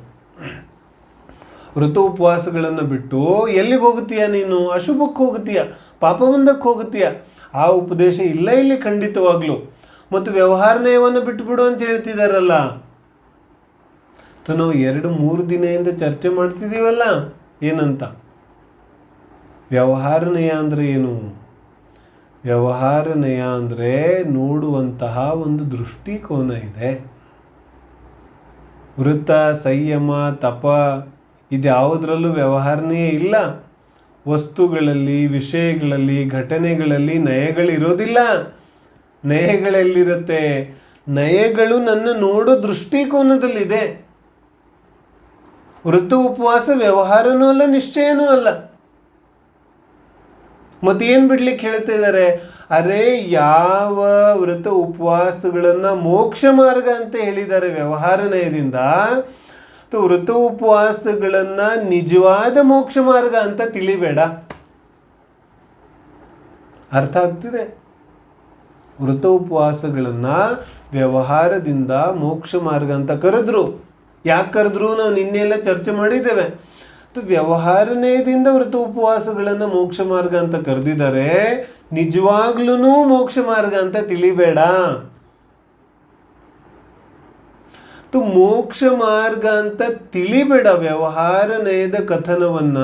ವ್ರತ ಉಪವಾಸಗಳನ್ನು ಬಿಟ್ಟು ಎಲ್ಲಿಗೆ ಹೋಗುತ್ತೀಯ ನೀನು? ಅಶುಭಕ್ಕೆ ಹೋಗುತ್ತೀಯ, ಪಾಪಬಂಧಕ್ಕೆ ಹೋಗುತ್ತೀಯ. ಆ ಉಪದೇಶ ಇಲ್ಲ ಇಲ್ಲಿ ಖಂಡಿತವಾಗ್ಲು. ಮತ್ತು ವ್ಯವಹಾರನಯವನ್ನು ಬಿಟ್ಟುಬಿಡು ಅಂತ ಹೇಳ್ತಿದಾರಲ್ಲ. ನಾವು 2-3 ದಿನದಿಂದ ಚರ್ಚೆ ಮಾಡ್ತಿದ್ದೀವಲ್ಲ ಏನಂತ. ವ್ಯವಹಾರನಯ ಅಂದರೆ ಏನು? ವ್ಯವಹಾರನಯ ಅಂದರೆ ನೋಡುವಂತಹ ಒಂದು ದೃಷ್ಟಿಕೋನ ಇದೆ. ವೃತ್ತ, ಸಂಯಮ, ತಪ ಇದ್ಯಾವುದರಲ್ಲೂ ವ್ಯವಹಾರನೇ ಇಲ್ಲ. ವಸ್ತುಗಳಲ್ಲಿ, ವಿಷಯಗಳಲ್ಲಿ, ಘಟನೆಗಳಲ್ಲಿ ನಯಗಳಿರೋದಿಲ್ಲ. ನಯಗಳೆಲ್ಲಿರುತ್ತೆ? ನಯಗಳು ನನ್ನ ನೋಡೋ ದೃಷ್ಟಿಕೋನದಲ್ಲಿದೆ. ವೃತ್ತ ಉಪವಾಸ ವ್ಯವಹಾರನೂ ಅಲ್ಲ, ನಿಶ್ಚಯನೂ ಅಲ್ಲ. ಮತ್ತೇನು ಬಿಡ್ಲಿಕ್ಕೆ ಹೇಳ್ತಾ ಇದ್ದಾರೆ? ಅರೆ, ಯಾವ ವ್ರತ ಉಪವಾಸಗಳನ್ನು ಮೋಕ್ಷ ಮಾರ್ಗ ಅಂತ ಹೇಳಿದ್ದಾರೆ ವ್ಯವಹಾರ ನಯದಿಂದ, ವ್ರತ ಉಪವಾಸಗಳನ್ನು ನಿಜವಾದ ಮೋಕ್ಷ ಮಾರ್ಗ ಅಂತ ತಿಳಿಬೇಡ. ಅರ್ಥ ಆಗ್ತಿದೆ? ವ್ರತ ಉಪವಾಸಗಳನ್ನು ವ್ಯವಹಾರದಿಂದ ಮೋಕ್ಷ ಮಾರ್ಗ ಅಂತ ಕರೆದ್ರು. ಯಾಕೆ ಕರೆದ್ರು ನಾವು ನಿನ್ನೆಲ್ಲ ಚರ್ಚೆ ಮಾಡಿದ್ದೇವೆ. ವ್ಯವಹಾರನೇದಿಂದ ವ್ರತ ಉಪವಾಸಗಳನ್ನು ಮೋಕ್ಷ ಮಾರ್ಗ ಅಂತ ಕರೆದಿದ್ದಾರೆ, ನಿಜವಾಗ್ಲೂ ಮೋಕ್ಷ ಮಾರ್ಗ ಅಂತ ತಿಳಿಬೇಡ. ಮೋಕ್ಷ ಮಾರ್ಗ ಅಂತ ತಿಳಿಬೇಡ. ವ್ಯವಹಾರ ನಯದ ಕಥನವನ್ನ,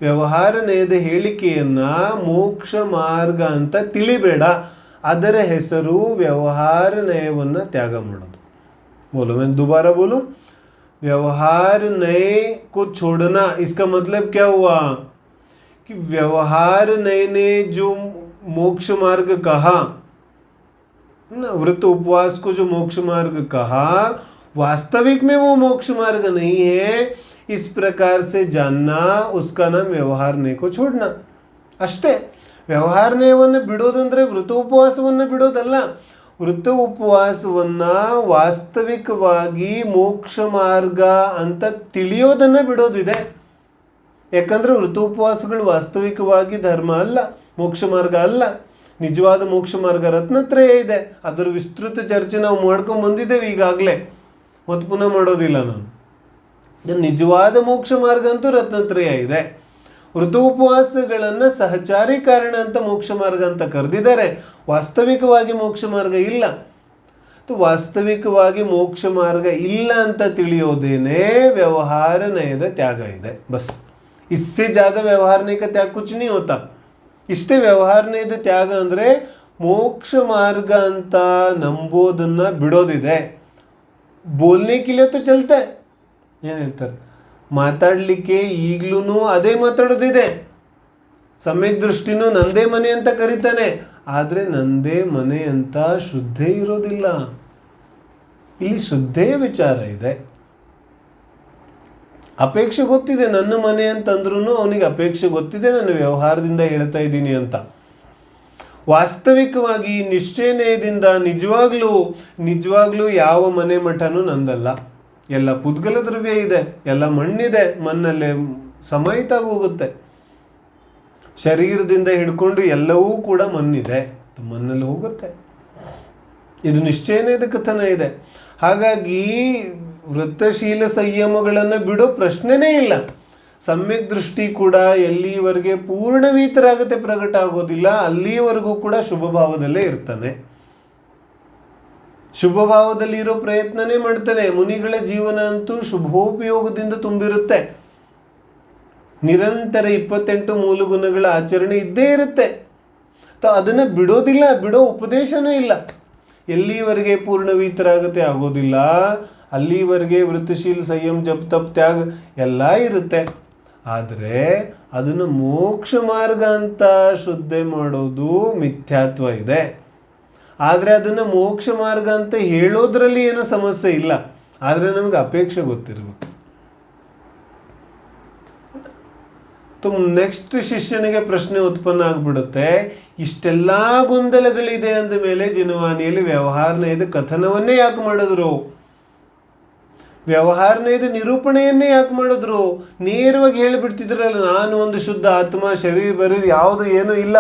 ವ್ಯವಹಾರ ನಯದ ಹೇಳಿಕೆಯನ್ನ ಮೋಕ್ಷ ಮಾರ್ಗ ಅಂತ ತಿಳಿಬೇಡ. ಅದರ ಹೆಸರು ವ್ಯವಹಾರ ನಯವನ್ನು ತ್ಯಾಗ ಮಾಡೋದು. बोलो, मैं दोबारा बोलूं, व्यवहार नए को छोड़ना, इसका मतलब क्या हुआ कि व्यवहार नए ने जो मोक्ष मार्ग कहा ना, व्रत उपवास को जो मोक्ष मार्ग कहा, वास्तविक में वो मोक्ष मार्ग नहीं है. इस प्रकार से जानना, उसका नाम व्यवहार नए को छोड़ना ಅಷ್ಟೇ. ವ್ಯವಹಾರ ನಯವನ್ನು ಬಿಡೋದಂದ್ರೆ ವ್ರತ ಉಪವಾಸವನ್ನು ಬಿಡೋದಲ್ಲ. ವ್ರತ ಉಪವಾಸವನ್ನು ವಾಸ್ತವಿಕವಾಗಿ ಮೋಕ್ಷ ಮಾರ್ಗ ಅಂತ ತಿಳಿಯೋದನ್ನು ಬಿಡೋದಿದೆ. ಯಾಕಂದರೆ ವ್ರತ ಉಪವಾಸಗಳು ವಾಸ್ತವಿಕವಾಗಿ ಧರ್ಮ ಅಲ್ಲ, ಮೋಕ್ಷ ಮಾರ್ಗ ಅಲ್ಲ. ನಿಜವಾದ ಮೋಕ್ಷ ಮಾರ್ಗ ರತ್ನತ್ರಯ ಇದೆ. ಅದರ ವಿಸ್ತೃತ ಚರ್ಚೆ ನಾವು ಮಾಡ್ಕೊಂಡು ಬಂದಿದ್ದೇವೆ ಈಗಾಗಲೇ, ಮತ್ತು ಪುನಃ ಮಾಡೋದಿಲ್ಲ ನಾನು. ನಿಜವಾದ ಮೋಕ್ಷ ಮಾರ್ಗ ಅಂತೂ ರತ್ನತ್ರಯ ಇದೆ. ವ್ರತ ಉಪವಾಸಗಳನ್ನು ಸಹಚಾರಿ ಕಾರಣ ಅಂತ ಮೋಕ್ಷ ಮಾರ್ಗ ಅಂತ ಕರೆದಿದ್ದಾರೆ. ವಾಸ್ತವಿಕವಾಗಿ ಮೋಕ್ಷ ಮಾರ್ಗ ಇಲ್ಲ. ವಾಸ್ತವಿಕವಾಗಿ ಮೋಕ್ಷ ಮಾರ್ಗ ಇಲ್ಲ ಅಂತ ತಿಳಿಯೋದೇನೆ ವ್ಯವಹಾರ ನಯದ ತ್ಯಾಗ ಇದೆ. ಬಸ್, ಇಸ್ಸೆ ಜ್ಯಾದ ವ್ಯವಹಾರ ನಯ का त्याग कुछ नहीं होता. ಇಷ್ಟೇ ವ್ಯವಹಾರ ನಯದ ತ್ಯಾಗ ಅಂದರೆ ಮೋಕ್ಷ ಮಾರ್ಗ ಅಂತ ನಂಬೋದನ್ನು ಬಿಡೋದಿದೆ. ಬೋಲ್ನೆ ಕಿಲೆ ತೋ ಚಲ್ತೆ, ಏನು ಹೇಳ್ತಾರೆ, ಮಾತಾಡಲಿಕ್ಕೆ ಈಗಲೂ ಅದೇ ಮಾತಾಡೋದಿದೆ. ಸಮ್ಯಕ್ ದೃಷ್ಟಿನೂ ನಂದೇ ಮನೆ ಅಂತ ಕರೀತಾನೆ, ಆದರೆ ನಂದೇ ಮನೆ ಅಂತ ಶ್ರದ್ಧೆ ಇರೋದಿಲ್ಲ. ಇಲ್ಲಿ ಶ್ರದ್ಧೆಯ ವಿಚಾರ ಇದೆ. ಅಪೇಕ್ಷೆ ಗೊತ್ತಿದೆ, ನನ್ನ ಮನೆ ಅಂತಂದ್ರೂ ಅವನಿಗೆ ಅಪೇಕ್ಷೆ ಗೊತ್ತಿದೆ ನಾನು ವ್ಯವಹಾರದಿಂದ ಹೇಳ್ತಾ ಇದ್ದೀನಿ ಅಂತ. ವಾಸ್ತವಿಕವಾಗಿ ನಿಶ್ಚಯನಯದಿಂದ ನಿಜವಾಗ್ಲೂ ಯಾವ ಮನೆ ಮಠನೂ ನಂದಲ್ಲ. ಎಲ್ಲ ಪುದ್ಗಲ ದ್ರವ್ಯ ಇದೆ, ಎಲ್ಲ ಮಣ್ಣಿದೆ, ಮಣ್ಣಲ್ಲೇ ಸಮಾಹಿತಾಗಿ ಹೋಗುತ್ತೆ. ಶರೀರದಿಂದ ಹಿಡ್ಕೊಂಡು ಎಲ್ಲವೂ ಕೂಡ ಮಣ್ಣಿದೆ, ಮಣ್ಣಲ್ಲಿ ಹೋಗುತ್ತೆ. ಇದು ನಿಶ್ಚಯನಯದ ಕಥನ ಇದೆ. ಹಾಗಾಗಿ ವೃತ್ತಶೀಲ ಸಂಯಮಗಳನ್ನು ಬಿಡೋ ಪ್ರಶ್ನೆನೇ ಇಲ್ಲ. ಸಮ್ಯಕ್ ದೃಷ್ಟಿ ಕೂಡ ಎಲ್ಲಿವರೆಗೆ ಪೂರ್ಣವೀತರಾಗತ್ತೆ ಪ್ರಕಟ ಆಗೋದಿಲ್ಲ, ಅಲ್ಲಿಯವರೆಗೂ ಕೂಡ ಶುಭ ಭಾವದಲ್ಲೇ ಇರ್ತಾನೆ. ಶುಭ ಭಾವದಲ್ಲಿ ಇರೋ ಪ್ರಯತ್ನನೇ ಮಾಡ್ತಾನೆ. ಮುನಿಗಳ ಜೀವನ ಅಂತೂ ಶುಭೋಪಯೋಗದಿಂದ ತುಂಬಿರುತ್ತೆ. ನಿರಂತರ 28 ಮೂಲಗುಣಗಳ ಆಚರಣೆ ಇದ್ದೇ ಇರುತ್ತೆ. ಅದನ್ನು ಬಿಡೋದಿಲ್ಲ, ಬಿಡೋ ಉಪದೇಶನೂ ಇಲ್ಲ. ಎಲ್ಲಿವರೆಗೆ ಪೂರ್ಣವೀತರಾಗತ್ತೆ ಆಗೋದಿಲ್ಲ, ಅಲ್ಲಿವರೆಗೆ ವೃತ್ತಿಶೀಲ ಸಂಯಮ ಜಪ್ ತಪ್ ತ್ಯಾಗ ಎಲ್ಲ ಇರುತ್ತೆ. ಆದರೆ ಅದನ್ನು ಮೋಕ್ಷ ಮಾರ್ಗ ಅಂತ ಶ್ರದ್ಧೆ ಮಾಡೋದು ಮಿಥ್ಯಾತ್ವ ಇದೆ. ಆದರೆ ಅದನ್ನು ಮೋಕ್ಷ ಮಾರ್ಗ ಅಂತ ಹೇಳೋದ್ರಲ್ಲಿ ಏನೋ ಸಮಸ್ಯೆ ಇಲ್ಲ, ಆದರೆ ನಮಗೆ ಅಪೇಕ್ಷೆ ಗೊತ್ತಿರಬೇಕು. ನೆಕ್ಸ್ಟ್ ಶಿಷ್ಯನಿಗೆ ಪ್ರಶ್ನೆ ಉತ್ಪನ್ನ ಆಗ್ಬಿಡುತ್ತೆ, ಇಷ್ಟೆಲ್ಲ ಗೊಂದಲಗಳಿದೆ ಅಂದ ಮೇಲೆ ಜಿನವಾಣಿಯಲ್ಲಿ ವ್ಯವಹಾರ ನಯದ ಕಥನವನ್ನೇ ಯಾಕೆ ಮಾಡಿದ್ರು? ವ್ಯವಹಾರ ನಯದ ನಿರೂಪಣೆಯನ್ನೇ ಯಾಕೆ ಮಾಡಿದ್ರು? ನೇರವಾಗಿ ಹೇಳಿಬಿಡ್ತಿದ್ರಲ್ಲ, ನಾನು ಒಂದು ಶುದ್ಧ ಆತ್ಮ, ಶರೀರ ಬರೀರ್ ಯಾವುದು ಏನೂ ಇಲ್ಲ,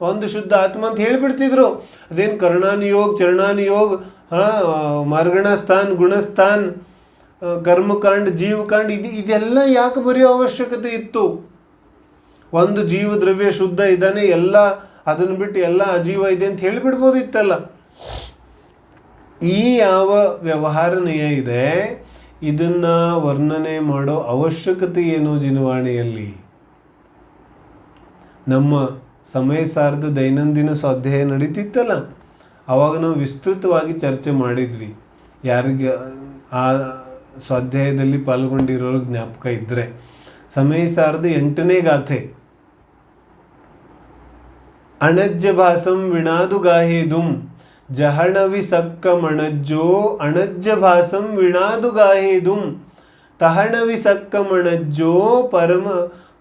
ಒಂದು ಶುದ್ಧ ಆತ್ಮ ಅಂತ ಹೇಳಿಬಿಡ್ತಿದ್ರು. ಅದೇನು ಕರ್ಣಾನುಯೋಗ, ಚರಣಾನುಯೋಗ, ಮಾರ್ಗಣ ಸ್ಥಾನ, ಗುಣಸ್ಥಾನ, ಕರ್ಮಕಾಂಡ, ಜೀವಕಾಂಡ, ಇದೆಲ್ಲ ಯಾಕೆ ಬರೆಯೋ ಅವಶ್ಯಕತೆ ಇತ್ತು? ಒಂದು ಜೀವ ದ್ರವ್ಯ ಶುದ್ಧ ಇದ್ದಾನೆ, ಎಲ್ಲ ಅದನ್ನು ಬಿಟ್ಟು ಎಲ್ಲ ಅಜೀವ ಇದೆ ಅಂತ ಹೇಳಿಬಿಡ್ಬೋದಿತ್ತಲ್ಲ. ಈ ಯಾವ ವ್ಯವಹಾರ ನಯ ಇದೆ ಇದನ್ನ ವರ್ಣನೆ ಮಾಡೋ ಅವಶ್ಯಕತೆ ಏನು ಜಿನವಾಣಿಯಲ್ಲಿ? ನಮ್ಮ ಸಮಯ ಸಾರದ ದೈನಂದಿನ ಸ್ವಾಧ್ಯಾಯ ನಡೀತಿತ್ತಲ್ಲ, ಆವಾಗ ನಾವು ವಿಸ್ತೃತವಾಗಿ ಚರ್ಚೆ ಮಾಡಿದ್ವಿ. ಯಾರಿಗೆ ಆ ಸ್ವಾಧ್ಯಾಯದಲ್ಲಿ ಪಾಲ್ಗೊಂಡಿರೋರು ಜ್ಞಾಪಕ ಇದ್ದರೆ, ಸಮಯ ಸಾರದ 8ನೇ ಗಾಥೆ, ಅಣಜ್ಜ ಭಾಸಂ ವಿಣಾದು ಗಾಹೇದುಂ ಜಹಣವಿ ಸಕ್ಕ ಮಣಜ್ಜೋ ಅಣಜ್ಜ ಭಾಸಂ ವಿಣಾದು ಗಾಹೇದುಂ ತಹಣವಿ ಸಕ್ಕ ಮಣಜ್ಜೋ ಪರಮ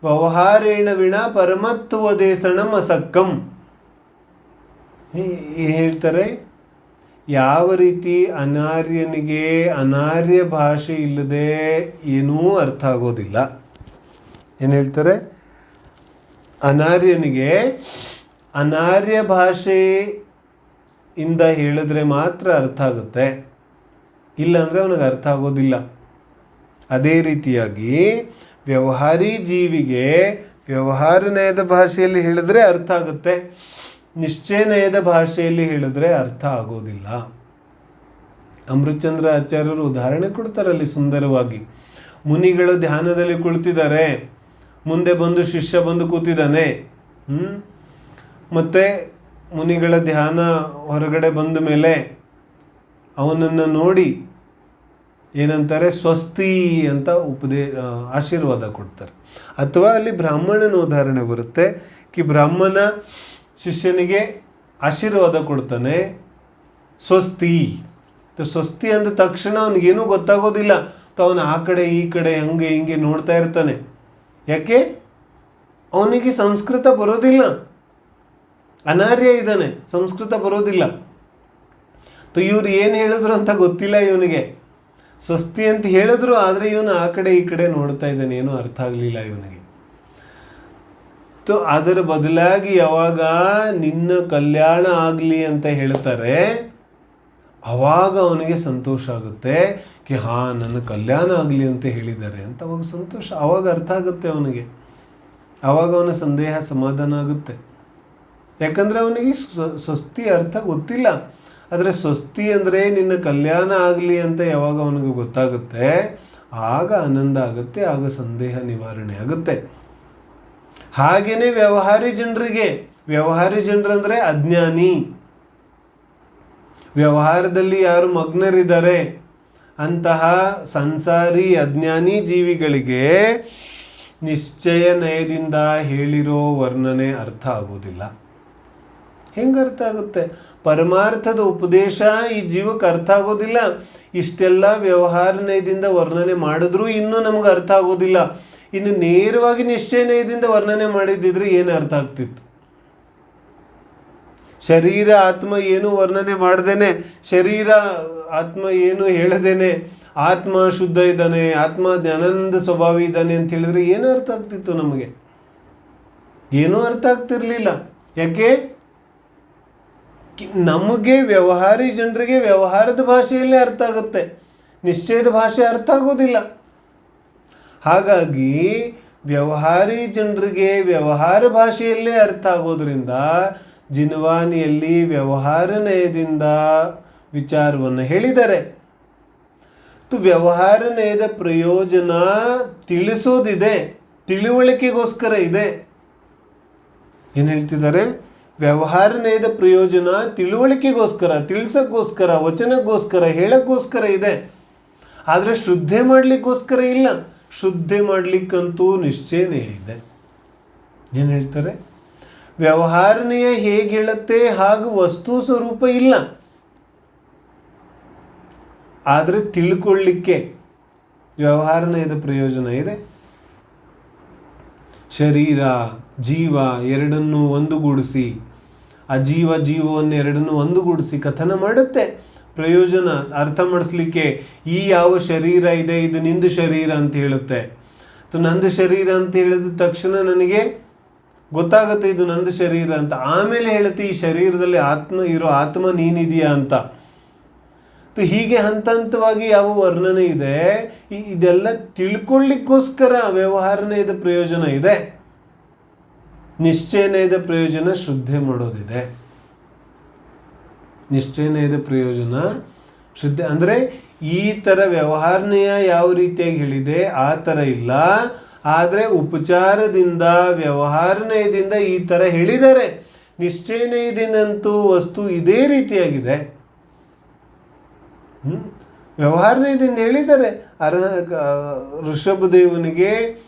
ವ್ಯವಹಾರೇಣ ವಿಣ ಪರಮತ್ವದೇಶಣಂ ಅಸಕ್ಕಂ. ಹೇಳ್ತಾರೆ, ಯಾವ ರೀತಿ ಅನಾರ್ಯನಿಗೆ ಅನಾರ್ಯ ಭಾಷೆ ಇಲ್ಲದೆ ಏನೂ ಅರ್ಥ ಆಗೋದಿಲ್ಲ. ಏನು ಹೇಳ್ತಾರೆ? ಅನಾರ್ಯನಿಗೆ ಅನಾರ್ಯ ಭಾಷೆಯಿಂದ ಹೇಳಿದ್ರೆ ಮಾತ್ರ ಅರ್ಥ ಆಗುತ್ತೆ, ಇಲ್ಲಾಂದರೆ ಅವನಿಗೆ ಅರ್ಥ ಆಗೋದಿಲ್ಲ. ಅದೇ ರೀತಿಯಾಗಿ ವ್ಯವಹಾರಿ ಜೀವಿಗೆ ವ್ಯವಹಾರ ನಯದ ಭಾಷೆಯಲ್ಲಿ ಹೇಳಿದ್ರೆ ಅರ್ಥ ಆಗುತ್ತೆ, ನಿಶ್ಚಯ ನಯದ ಭಾಷೆಯಲ್ಲಿ ಹೇಳಿದ್ರೆ ಅರ್ಥ ಆಗೋದಿಲ್ಲ. ಅಮೃತಚಂದ್ರ ಆಚಾರ್ಯರು ಉದಾಹರಣೆ ಕೊಡ್ತಾರಲ್ಲಿ ಸುಂದರವಾಗಿ. ಮುನಿಗಳು ಧ್ಯಾನದಲ್ಲಿ ಕುಳಿತಿದ್ದಾರೆ, ಮುಂದೆ ಬಂದು ಶಿಷ್ಯ ಬಂದು ಕೂತಿದ್ದಾನೆ. ಮತ್ತು ಮುನಿಗಳ ಧ್ಯಾನ ಹೊರಗಡೆ ಬಂದ ಮೇಲೆ ಅವನನ್ನು ನೋಡಿ ಏನಂತಾರೆ, ಸ್ವಸ್ತಿ ಅಂತ ಆಶೀರ್ವಾದ ಕೊಡ್ತಾರೆ. ಅಥವಾ ಅಲ್ಲಿ ಬ್ರಾಹ್ಮಣನ ಉದಾಹರಣೆ ಬರುತ್ತೆ, ಬ್ರಾಹ್ಮಣ ಶಿಷ್ಯನಿಗೆ ಆಶೀರ್ವಾದ ಕೊಡ್ತಾನೆ, ಸ್ವಸ್ತಿ. ಸ್ವಸ್ತಿ ಅಂದ ತಕ್ಷಣ ಅವನಿಗೇನೂ ಗೊತ್ತಾಗೋದಿಲ್ಲ. ಅವನು ಆ ಕಡೆ ಈ ಕಡೆ ಹಂಗೆ ಹಿಂಗೆ ನೋಡ್ತಾ ಇರ್ತಾನೆ. ಯಾಕೆ? ಅವನಿಗೆ ಸಂಸ್ಕೃತ ಬರೋದಿಲ್ಲ, ಅನಾರ್ಯ ಇದ್ದಾನೆ, ಸಂಸ್ಕೃತ ಬರೋದಿಲ್ಲ. ಇವ್ರು ಏನು ಹೇಳಿದ್ರು ಅಂತ ಗೊತ್ತಿಲ್ಲ ಇವನಿಗೆ. ಸ್ವಸ್ತಿ ಅಂತ ಹೇಳಿದ್ರು, ಆದರೆ ಇವನು ಆ ಕಡೆ ಈ ಕಡೆ ನೋಡ್ತಾ ಇದ್ದಾನೆ, ಏನೂ ಅರ್ಥ ಆಗಲಿಲ್ಲ ಇವನಿಗೆ. ಅದರ ಬದಲಾಗಿ ಯಾವಾಗ ನಿನ್ನ ಕಲ್ಯಾಣ ಆಗಲಿ ಅಂತ ಹೇಳ್ತಾರೆ, ಅವಾಗ ಅವನಿಗೆ ಸಂತೋಷ ಆಗುತ್ತೆ. ನನ್ನ ಕಲ್ಯಾಣ ಆಗಲಿ ಅಂತ ಹೇಳಿದ್ದಾರೆ ಅಂತ ಅವಾಗ ಸಂತೋಷ, ಅವಾಗ ಅರ್ಥ ಆಗುತ್ತೆ ಅವನಿಗೆ. ಆವಾಗ ಅವನ ಸಂದೇಹ ಸಮಾಧಾನ ಆಗುತ್ತೆ. ಯಾಕಂದರೆ ಅವನಿಗೆ ಸ್ವಸ್ತಿ ಅರ್ಥ ಗೊತ್ತಿಲ್ಲ. ಆದರೆ ಸ್ವಸ್ತಿ ಅಂದರೆ ನಿನ್ನ ಕಲ್ಯಾಣ ಆಗಲಿ ಅಂತ ಯಾವಾಗ ಅವನಿಗೆ ಗೊತ್ತಾಗುತ್ತೆ, ಆಗ ಆನಂದ ಆಗುತ್ತೆ, ಆಗ ಸಂದೇಹ ನಿವಾರಣೆ ಆಗುತ್ತೆ. ಹಾಗೆಯೇ ವ್ಯವಹಾರಿ ಜನರಂದರೆ ಅಜ್ಞಾನಿ, ವ್ಯವಹಾರದಲ್ಲಿ ಯಾರು ಮಗ್ನರಿದ್ದಾರೆ ಅಂತಹ ಸಂಸಾರಿ ಅಜ್ಞಾನಿ ಜೀವಿಗಳಿಗೆ ನಿಶ್ಚಯ ನಯದಿಂದ ಹೇಳಿರೋ ವರ್ಣನೆ ಅರ್ಥ ಆಗೋದಿಲ್ಲ. ಹೆಂಗೆ ಅರ್ಥ ಆಗುತ್ತೆ? ಪರಮಾರ್ಥದ ಉಪದೇಶ ಈ ಜೀವಕ್ಕೆ ಅರ್ಥ ಆಗೋದಿಲ್ಲ. ಇಷ್ಟೆಲ್ಲ ವ್ಯವಹಾರ ನಯದಿಂದ ವರ್ಣನೆ ಮಾಡಿದ್ರೂ ಇನ್ನೂ ನಮಗೆ ಅರ್ಥ ಆಗೋದಿಲ್ಲ. ಇನ್ನು ನೇರವಾಗಿ ನಿಶ್ಚಯ ನಯದಿಂದ ವರ್ಣನೆ ಮಾಡಿದ್ದಿದ್ರೆ ಏನು ಅರ್ಥ ಆಗ್ತಿತ್ತು? ಶರೀರ ಆತ್ಮ ಏನು ವರ್ಣನೆ ಮಾಡ್ದೇನೆ, ಶರೀರ ಆತ್ಮ ಏನು ಹೇಳದೇನೆ, ಆತ್ಮ ಶುದ್ಧ ಇದ್ದಾನೆ, ಆತ್ಮ ಜ್ಞಾನಾನಂದ ಸ್ವಭಾವಿ ಇದ್ದಾನೆ ಅಂತ ಹೇಳಿದ್ರೆ ಏನು ಅರ್ಥ ಆಗ್ತಿತ್ತು ನಮಗೆ? ಏನೂ ಅರ್ಥ ಆಗ್ತಿರ್ಲಿಲ್ಲ. ಯಾಕೆ? ನಮಗೆ ವ್ಯವಹಾರಿ ಜನರಿಗೆ ವ್ಯವಹಾರದ ಭಾಷೆಯಲ್ಲೇ ಅರ್ಥ ಆಗುತ್ತೆ, ನಿಶ್ಚಯದ ಭಾಷೆ ಅರ್ಥ ಆಗೋದಿಲ್ಲ. ಹಾಗಾಗಿ ವ್ಯವಹಾರಿ ಜನರಿಗೆ ವ್ಯವಹಾರ ಭಾಷೆಯಲ್ಲೇ ಅರ್ಥ ಆಗೋದ್ರಿಂದ ಜಿನವಾನಿಯಲ್ಲಿ ವ್ಯವಹಾರ ನಯದಿಂದ ವಿಚಾರವನ್ನು ಹೇಳಿದ್ದಾರೆ. ವ್ಯವಹಾರ ನಯದ ಪ್ರಯೋಜನ ತಿಳಿಸೋದಿದೆ, ತಿಳುವಳಿಕೆಗೋಸ್ಕರ ಇದೆ. ಏನು ಹೇಳ್ತಿದ್ದಾರೆ? ವ್ಯವಹಾರ ನಯದ ಪ್ರಯೋಜನ ತಿಳುವಳಿಕೆಗೋಸ್ಕರ, ತಿಳಿಸೋಕ್ಕೋಸ್ಕರ, ವಚನಕ್ಕೋಸ್ಕರ, ಹೇಳೋಕ್ಕೋಸ್ಕರ ಇದೆ. ಆದರೆ ಶ್ರದ್ಧೆ ಮಾಡಲಿಕ್ಕೋಸ್ಕರ ಇಲ್ಲ. ಶ್ರದ್ಧೆ ಮಾಡಲಿಕ್ಕಂತೂ ನಿಶ್ಚಯನೇ ಇದೆ. ಏನು ಹೇಳ್ತಾರೆ? ವ್ಯವಹಾರನೆಯ ಹೇಗೆ ಹೇಳುತ್ತೆ ಹಾಗೂ ವಸ್ತು ಸ್ವರೂಪ ಇಲ್ಲ. ಆದರೆ ತಿಳ್ಕೊಳ್ಳಿಕ್ಕೆ ವ್ಯವಹಾರನೆಯದ ಪ್ರಯೋಜನ ಇದೆ. ಶರೀರ ಜೀವ ಎರಡನ್ನೂ ಒಂದುಗೂಡಿಸಿ, ಜೀವವನ್ನು ಎರಡನ್ನೂ ಒಂದುಗೂಡಿಸಿ ಕಥನ ಮಾಡುತ್ತೆ. ಪ್ರಯೋಜನ ಅರ್ಥ ಮಾಡಿಸ್ಲಿಕ್ಕೆ ಈ ಯಾವ ಶರೀರ ಇದೆ, ಇದು ನಿಂದು ಶರೀರ ಅಂತ ಹೇಳುತ್ತೆ. ನಂದು ಶರೀರ ಅಂತ ಹೇಳಿದ ತಕ್ಷಣ ನನಗೆ ಗೊತ್ತಾಗುತ್ತೆ ಇದು ನಂದು ಶರೀರ ಅಂತ. ಆಮೇಲೆ ಹೇಳುತ್ತೆ ಈ ಶರೀರದಲ್ಲಿ ಆತ್ಮ ನೀನಿದೆಯಾ ಅಂತ. ಹೀಗೆ ಹಂತ ಹಂತವಾಗಿ ಯಾವ ವರ್ಣನೆ ಇದೆ, ಇದೆಲ್ಲ ತಿಳ್ಕೊಳ್ಳಿಕ್ಕೋಸ್ಕರ ವ್ಯವಹಾರನೆಯದ ಪ್ರಯೋಜನ ಇದೆ. ನಿಶ್ಚಯನಯದ ಪ್ರಯೋಜನ ಶ್ರದ್ಧೆ ಮಾಡೋದಿದೆ. ನಿಶ್ಚಯನಯದ ಪ್ರಯೋಜನ ಶ್ರದ್ಧೆ ಅಂದರೆ ಈ ಥರ ವ್ಯವಹಾರನೆಯ ಯಾವ ರೀತಿಯಾಗಿ ಹೇಳಿದೆ ಆ ಥರ ಇಲ್ಲ. ಆದರೆ ಉಪಚಾರದಿಂದ ವ್ಯವಹಾರನಯದಿಂದ ಈ ಥರ ಹೇಳಿದ್ದಾರೆ. ನಿಶ್ಚಯನಯದಿಂದಂತೂ ವಸ್ತು ಇದೇ ರೀತಿಯಾಗಿದೆ. ವ್ಯವಹಾರನಯದಿಂದ ಹೇಳಿದ್ದಾರೆ. ಋಷಭದೇವನಿಗೆ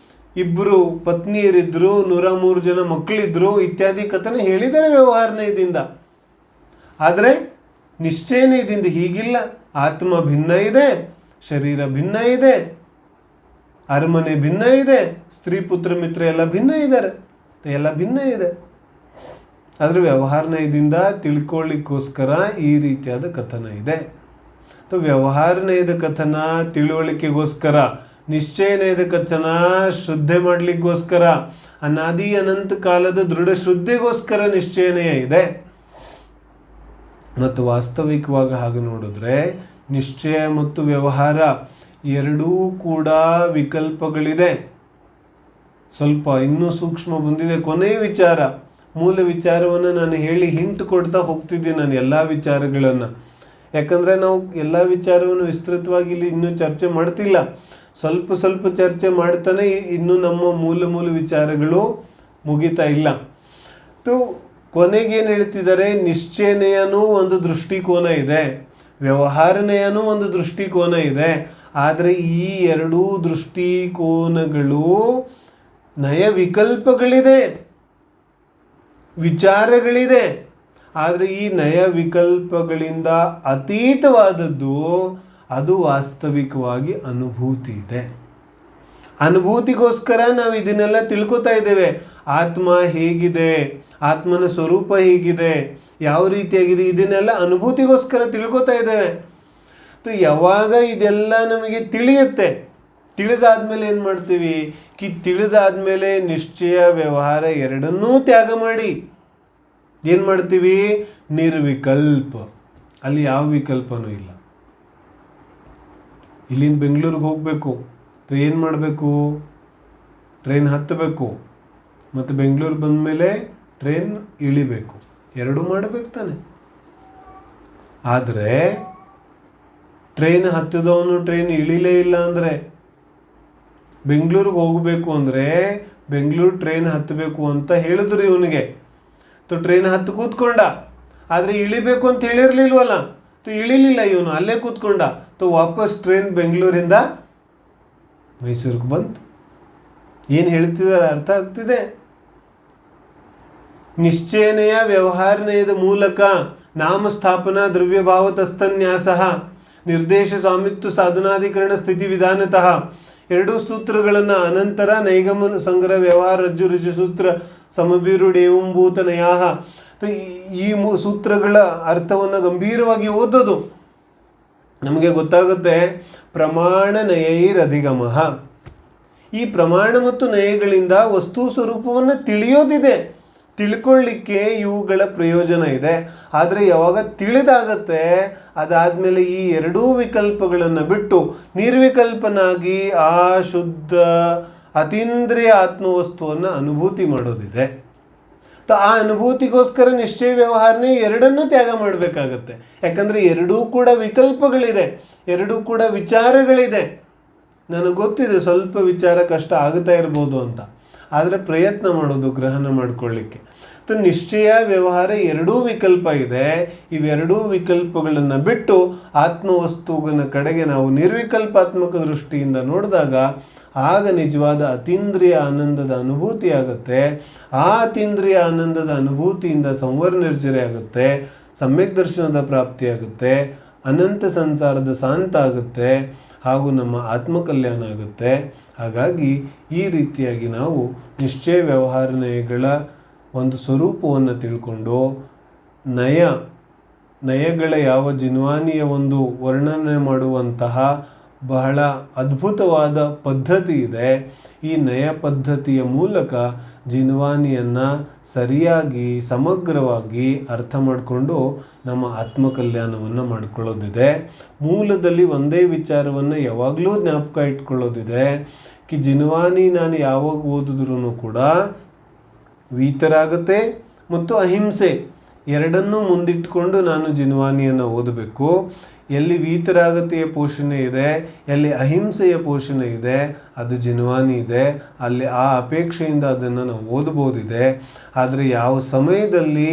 2 ಪತ್ನಿಯರಿದ್ರು, 103 ಜನ ಮಕ್ಕಳಿದ್ರು ಇತ್ಯಾದಿ ಕಥನೆ ಹೇಳಿದ್ದಾರೆ ವ್ಯವಹಾರನಯದಿಂದ. ಆದರೆ ನಿಶ್ಚಯನಯದಿಂದ ಹೀಗಿಲ್ಲ. ಆತ್ಮ ಭಿನ್ನ ಇದೆ, ಶರೀರ ಭಿನ್ನ ಇದೆ, ಅರಮನೆ ಭಿನ್ನ ಇದೆ, ಸ್ತ್ರೀ ಪುತ್ರ ಮಿತ್ರ ಎಲ್ಲ ಭಿನ್ನ ಇದ್ದಾರೆ, ಎಲ್ಲ ಭಿನ್ನ ಇದೆ. ಆದರೆ ವ್ಯವಹಾರನಯದಿಂದ ತಿಳ್ಕೊಳ್ಳಿಕ್ಕೋಸ್ಕರ ಈ ರೀತಿಯಾದ ಕಥನ ಇದೆ. ವ್ಯವಹಾರನಯದ ಕಥನ ತಿಳುವಳಿಕೆಗೋಸ್ಕರ, ನಿಶ್ಚಯನಯದ ಕಥನ ಶ್ರದ್ಧೆ ಮಾಡಲಿಕ್ಕೋಸ್ಕರ, ಅನಾದಿ ಅನಂತ ಕಾಲದ ದೃಢ ಶ್ರದ್ಧೆಗೋಸ್ಕರ ನಿಶ್ಚಯನಯ ಇದೆ. ಮತ್ತು ವಾಸ್ತವಿಕವಾಗಿ ಹಾಗೆ ನೋಡಿದ್ರೆ ನಿಶ್ಚಯ ಮತ್ತು ವ್ಯವಹಾರ ಎರಡೂ ಕೂಡ ವಿಕಲ್ಪಗಳಿದೆ. ಸ್ವಲ್ಪ ಇನ್ನೂ ಸೂಕ್ಷ್ಮ ಬಂದಿದೆ. ಕೊನೆಯ ವಿಚಾರ, ಮೂಲ ವಿಚಾರವನ್ನು ನಾನು ಹೇಳಿ ಹಿಂಟ್ ಕೊಡ್ತಾ ಹೋಗ್ತಿದ್ದೀನಿ ನಾನು ಎಲ್ಲ ವಿಚಾರಗಳನ್ನು. ಯಾಕಂದರೆ ನಾವು ಎಲ್ಲ ವಿಚಾರವನ್ನು ವಿಸ್ತೃತವಾಗಿ ಇಲ್ಲಿ ಇನ್ನೂ ಚರ್ಚೆ ಮಾಡ್ತಿಲ್ಲ, ಸ್ವಲ್ಪ ಸ್ವಲ್ಪ ಚರ್ಚೆ ಮಾಡ್ತಾನೆ ಇನ್ನೂ ನಮ್ಮ ಮೂಲ ವಿಚಾರಗಳು ಮುಗಿತಾ ಇಲ್ಲ. ಕೊನೆಗೇನು ಹೇಳ್ತಿದ್ದಾರೆ, ನಿಶ್ಚಯನಯನೂ ಒಂದು ದೃಷ್ಟಿಕೋನ ಇದೆ, ವ್ಯವಹಾರನಯನೂ ಒಂದು ದೃಷ್ಟಿಕೋನ ಇದೆ. ಆದರೆ ಈ ಎರಡೂ ದೃಷ್ಟಿಕೋನಗಳು ನಯ ವಿಕಲ್ಪಗಳಿದೆ, ವಿಚಾರಗಳಿದೆ. ಆದರೆ ಈ ನಯ ವಿಕಲ್ಪಗಳಿಂದ ಅತೀತವಾದದ್ದು ಅದು ವಾಸ್ತವಿಕವಾಗಿ ಅನುಭೂತಿ ಇದೆ. ಅನುಭೂತಿಗೋಸ್ಕರ ನಾವು ಇದನ್ನೆಲ್ಲ ತಿಳ್ಕೊತಾ ಇದ್ದೇವೆ. ಆತ್ಮ ಹೇಗಿದೆ, ಆತ್ಮನ ಸ್ವರೂಪ ಹೇಗಿದೆ, ಯಾವ ರೀತಿಯಾಗಿದೆ, ಇದನ್ನೆಲ್ಲ ಅನುಭೂತಿಗೋಸ್ಕರ ತಿಳ್ಕೊತಾ ಇದ್ದೇವೆ. ಯಾವಾಗ ಇದೆಲ್ಲ ನಮಗೆ ತಿಳಿಯುತ್ತೆ, ತಿಳಿದಾದ್ಮೇಲೆ ಏನು ಮಾಡ್ತೀವಿ, ತಿಳಿದಾದ್ಮೇಲೆ ನಿಶ್ಚಯ ವ್ಯವಹಾರ ಎರಡನ್ನೂ ತ್ಯಾಗ ಮಾಡಿ ಏನು ಮಾಡ್ತೀವಿ, ನಿರ್ವಿಕಲ್ಪ. ಅಲ್ಲಿ ಯಾವ ವಿಕಲ್ಪನೂ ಇಲ್ಲ. ಇಲ್ಲಿಂದ ಬೆಂಗಳೂರಿಗೆ ಹೋಗಬೇಕು, ಏನು ಮಾಡಬೇಕು, ಟ್ರೈನ್ ಹತ್ತಬೇಕು, ಮತ್ತು ಬೆಂಗಳೂರು ಬಂದ ಮೇಲೆ ಟ್ರೈನ್ ಇಳಿಬೇಕು, ಎರಡೂ ಮಾಡಬೇಕು ತಾನೆ. ಆದರೆ ಟ್ರೈನ್ ಹತ್ತಿದವನು ಟ್ರೈನ್ ಇಳಿಲೇ ಇಲ್ಲ ಅಂದರೆ, ಬೆಂಗಳೂರಿಗೆ ಹೋಗಬೇಕು ಅಂದರೆ ಬೆಂಗಳೂರು ಟ್ರೈನ್ ಹತ್ತಬೇಕು ಅಂತ ಹೇಳಿದ್ರು ಇವನಿಗೆ. ಟ್ರೈನ್ ಹತ್ತು ಕೂತ್ಕೊಂಡ, ಆದರೆ ಇಳಿಬೇಕು ಅಂತ ಹೇಳಿರ್ಲಿಲ್ವಲ್ಲ, ಇಳಿಲಿಲ್ಲ ಇವನು, ಅಲ್ಲೇ ಕೂತ್ಕೊಂಡ. ವಾಪಸ್ ಟ್ರೈನ್ ಬೆಂಗಳೂರಿಂದ ಮೈಸೂರಿಗೆ ಬಂತು. ಏನು ಹೇಳ್ತಿದ್ದಾರೆ ಅರ್ಥ ಆಗ್ತಿದೆ? ನಿಶ್ಚಯನಯ ವ್ಯವಹಾರನಯದ ಮೂಲಕ ನಾಮಸ್ಥಾಪನಾ ದ್ರವ್ಯಭಾವತಸ್ತನ್ಯಾಸ ನಿರ್ದೇಶ ಸ್ವಾಮಿತ್ವ ಸಾಧನಾಧಿಕರಣ ಸ್ಥಿತಿ ವಿಧಾನತಃ ಎರಡೂ ಸೂತ್ರಗಳನ್ನು ಅನಂತರ ನೈಗಮನ ಸಂಗ್ರಹ ವ್ಯವಹಾರ ರಜ್ಜು ರುಜು ಸೂತ್ರ ಸಮಭಿರುಡೇವಂಭೂತ ನಯಾಹ. ಈ ಸೂತ್ರಗಳ ಅರ್ಥವನ್ನು ಗಂಭೀರವಾಗಿ ಓದೋದು ನಮಗೆ ಗೊತ್ತಾಗುತ್ತೆ. ಪ್ರಮಾಣ ನಯೈರಧಿಗಮಃ, ಈ ಪ್ರಮಾಣ ಮತ್ತು ನಯಗಳಿಂದ ವಸ್ತು ಸ್ವರೂಪವನ್ನು ತಿಳಿಯೋದಿದೆ, ತಿಳ್ಕೊಳ್ಳಿಕ್ಕೆ ಇವುಗಳ ಪ್ರಯೋಜನ ಇದೆ. ಆದರೆ ಯಾವಾಗ ತಿಳಿದಾಗತ್ತೆ ಅದಾದಮೇಲೆ ಈ ಎರಡೂ ವಿಕಲ್ಪಗಳನ್ನು ಬಿಟ್ಟು ನಿರ್ವಿಕಲ್ಪನಾಗಿ ಆ ಶುದ್ಧ ಅತೀಂದ್ರಿಯ ಆತ್ಮವಸ್ತುವನ್ನು ಅನುಭೂತಿ ಮಾಡೋದಿದೆ. ಆ ಅನುಭೂತಿಗೋಸ್ಕರ ನಿಶ್ಚಯ ವ್ಯವಹಾರನೇ ಎರಡನ್ನೂ ತ್ಯಾಗ ಮಾಡಬೇಕಾಗತ್ತೆ. ಯಾಕಂದರೆ ಎರಡೂ ಕೂಡ ವಿಕಲ್ಪಗಳಿದೆ, ಎರಡೂ ಕೂಡ ವಿಚಾರಗಳಿದೆ. ನನಗೆ ಗೊತ್ತಿದೆ ಸ್ವಲ್ಪ ವಿಚಾರ ಕಷ್ಟ ಆಗುತ್ತಾ ಇರ್ಬೋದು ಅಂತ, ಆದರೆ ಪ್ರಯತ್ನ ಮಾಡೋದು ಗ್ರಹಣ ಮಾಡಿಕೊಳ್ಳಿಕ್ಕೆ. ನಿಶ್ಚಯ ವ್ಯವಹಾರ ಎರಡೂ ವಿಕಲ್ಪ ಇದೆ. ಇವೆರಡೂ ವಿಕಲ್ಪಗಳನ್ನು ಬಿಟ್ಟು ಆತ್ಮವಸ್ತುವಿನ ಕಡೆಗೆ ನಾವು ನಿರ್ವಿಕಲ್ಪಾತ್ಮಕ ದೃಷ್ಟಿಯಿಂದ ನೋಡಿದಾಗ ಆಗ ನಿಜವಾದ ಅತೀಂದ್ರಿಯ ಆನಂದದ ಅನುಭೂತಿ ಆಗುತ್ತೆ. ಆ ಅತೀಂದ್ರಿಯ ಆನಂದದ ಅನುಭೂತಿಯಿಂದ ಸಂವರ ನಿರ್ಜರೆ ಆಗುತ್ತೆ, ಸಮ್ಯಕ್ ದರ್ಶನದ ಪ್ರಾಪ್ತಿಯಾಗುತ್ತೆ, ಅನಂತ ಸಂಸಾರದ ಶಾಂತ ಆಗುತ್ತೆ, ಹಾಗೂ ನಮ್ಮ ಆತ್ಮಕಲ್ಯಾಣ ಆಗುತ್ತೆ. ಹಾಗಾಗಿ ಈ ರೀತಿಯಾಗಿ ನಾವು ನಿಶ್ಚಯ ವ್ಯವಹಾರನಯಗಳ ಒಂದು ಸ್ವರೂಪವನ್ನು ತಿಳ್ಕೊಂಡು ನಯಗಳ ಯಾವ ಜಿನ್ವಾನಿಯ ಒಂದು ವರ್ಣನೆ ಮಾಡುವಂತಹ ಬಹಳ ಅದ್ಭುತವಾದ ಪದ್ಧತಿ ಇದೆ. ಈ ನಯ ಪದ್ಧತಿಯ ಮೂಲಕ ಜಿನ್ವಾನಿಯನ್ನು ಸರಿಯಾಗಿ ಸಮಗ್ರವಾಗಿ ಅರ್ಥ ಮಾಡಿಕೊಂಡು ನಮ್ಮ ಆತ್ಮಕಲ್ಯಾಣವನ್ನು ಮಾಡಿಕೊಳ್ಳೋದಿದೆ. ಮೂಲದಲ್ಲಿ ಒಂದೇ ವಿಚಾರವನ್ನು ಯಾವಾಗಲೂ ಜ್ಞಾಪಕ ಇಟ್ಕೊಳ್ಳೋದಿದೆ. ಜಿನ್ವಾನಿ ನಾನು ಯಾವಾಗ ಓದಿದ್ರೂ ಕೂಡ ವೀತರಾಗತೆ ಮತ್ತು ಅಹಿಂಸೆ ಎರಡನ್ನೂ ಮುಂದಿಟ್ಟುಕೊಂಡು ನಾನು ಜಿನ್ವಾನಿಯನ್ನು ಓದಬೇಕು. ಎಲ್ಲಿ ವೀತರಾಗತೆಯ ಪೋಷಣೆ ಇದೆ, ಎಲ್ಲಿ ಅಹಿಂಸೆಯ ಪೋಷಣೆ ಇದೆ, ಅದು ಜಿನ್ವಾನಿ ಇದೆ. ಅಲ್ಲಿ ಆ ಅಪೇಕ್ಷೆಯಿಂದ ಅದನ್ನು ನಾವು ಓದಬಹುದಿದೆ. ಆದರೆ ಯಾವ ಸಮಯದಲ್ಲಿ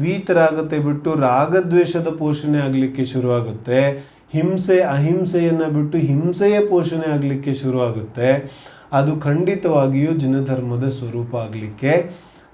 ವೀತರಾಗತೆ ಬಿಟ್ಟು ರಾಗದ್ವೇಷದ ಪೋಷಣೆ ಆಗಲಿಕ್ಕೆ ಶುರುವಾಗುತ್ತೆ, ಅಹಿಂಸೆಯನ್ನು ಬಿಟ್ಟು ಹಿಂಸೆಯ ಪೋಷಣೆ ಆಗಲಿಕ್ಕೆ ಶುರುವಾಗುತ್ತೆ, ಅದು ಖಂಡಿತವಾಗಿಯೂ ಜಿನಧರ್ಮದ ಸ್ವರೂಪ ಆಗಲಿಕ್ಕೆ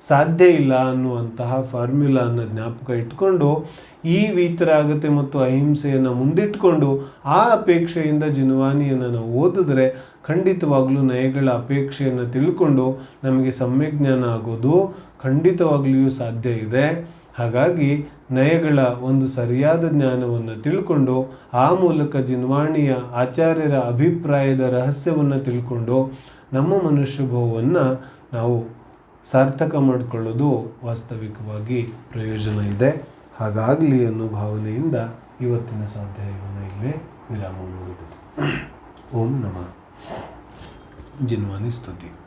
ಸಾಧ್ಯ ಇಲ್ಲ ಅನ್ನುವಂತಹ ಫಾರ್ಮ್ಯುಲಾನ ಜ್ಞಾಪಕ ಇಟ್ಕೊಂಡು ಈ ವೀತರಾಗತೆ ಮತ್ತು ಅಹಿಂಸೆಯನ್ನು ಮುಂದಿಟ್ಕೊಂಡು ಆ ಅಪೇಕ್ಷೆಯಿಂದ ಜಿನವಾನಿಯನ್ನು ನಾವು ಓದಿದ್ರೆ ಖಂಡಿತವಾಗ್ಲೂ ನಯಗಳ ಅಪೇಕ್ಷೆಯನ್ನು ತಿಳ್ಕೊಂಡು ನಮಗೆ ಸಮ್ಯಜ್ಞಾನ ಆಗೋದು ಖಂಡಿತವಾಗ್ಲಿಯೂ ಸಾಧ್ಯ ಇದೆ. ಹಾಗಾಗಿ ನಯಗಳ ಒಂದು ಸರಿಯಾದ ಜ್ಞಾನವನ್ನು ತಿಳ್ಕೊಂಡು ಆ ಮೂಲಕ ಜಿನ್ವಾಣಿಯ ಆಚಾರ್ಯರ ಅಭಿಪ್ರಾಯದ ರಹಸ್ಯವನ್ನು ತಿಳ್ಕೊಂಡು ನಮ್ಮ ಮನುಷ್ಯಭಾವವನ್ನು ನಾವು ಸಾರ್ಥಕ ಮಾಡಿಕೊಳ್ಳೋದು ವಾಸ್ತವಿಕವಾಗಿ ಪ್ರಯೋಜನ ಇದೆ. ಹಾಗಾಗಲಿ ಅನ್ನೋ ಭಾವನೆಯಿಂದ ಇವತ್ತಿನ ಸ್ವಾಧ್ಯಾಯವನ್ನು ಇಲ್ಲೇ ವಿರಾಮ ಮಾಡಿದೆ. ಓಂ ನಮಃ ಜಿನ್ವಾನಿ ಸ್ತುತಿ.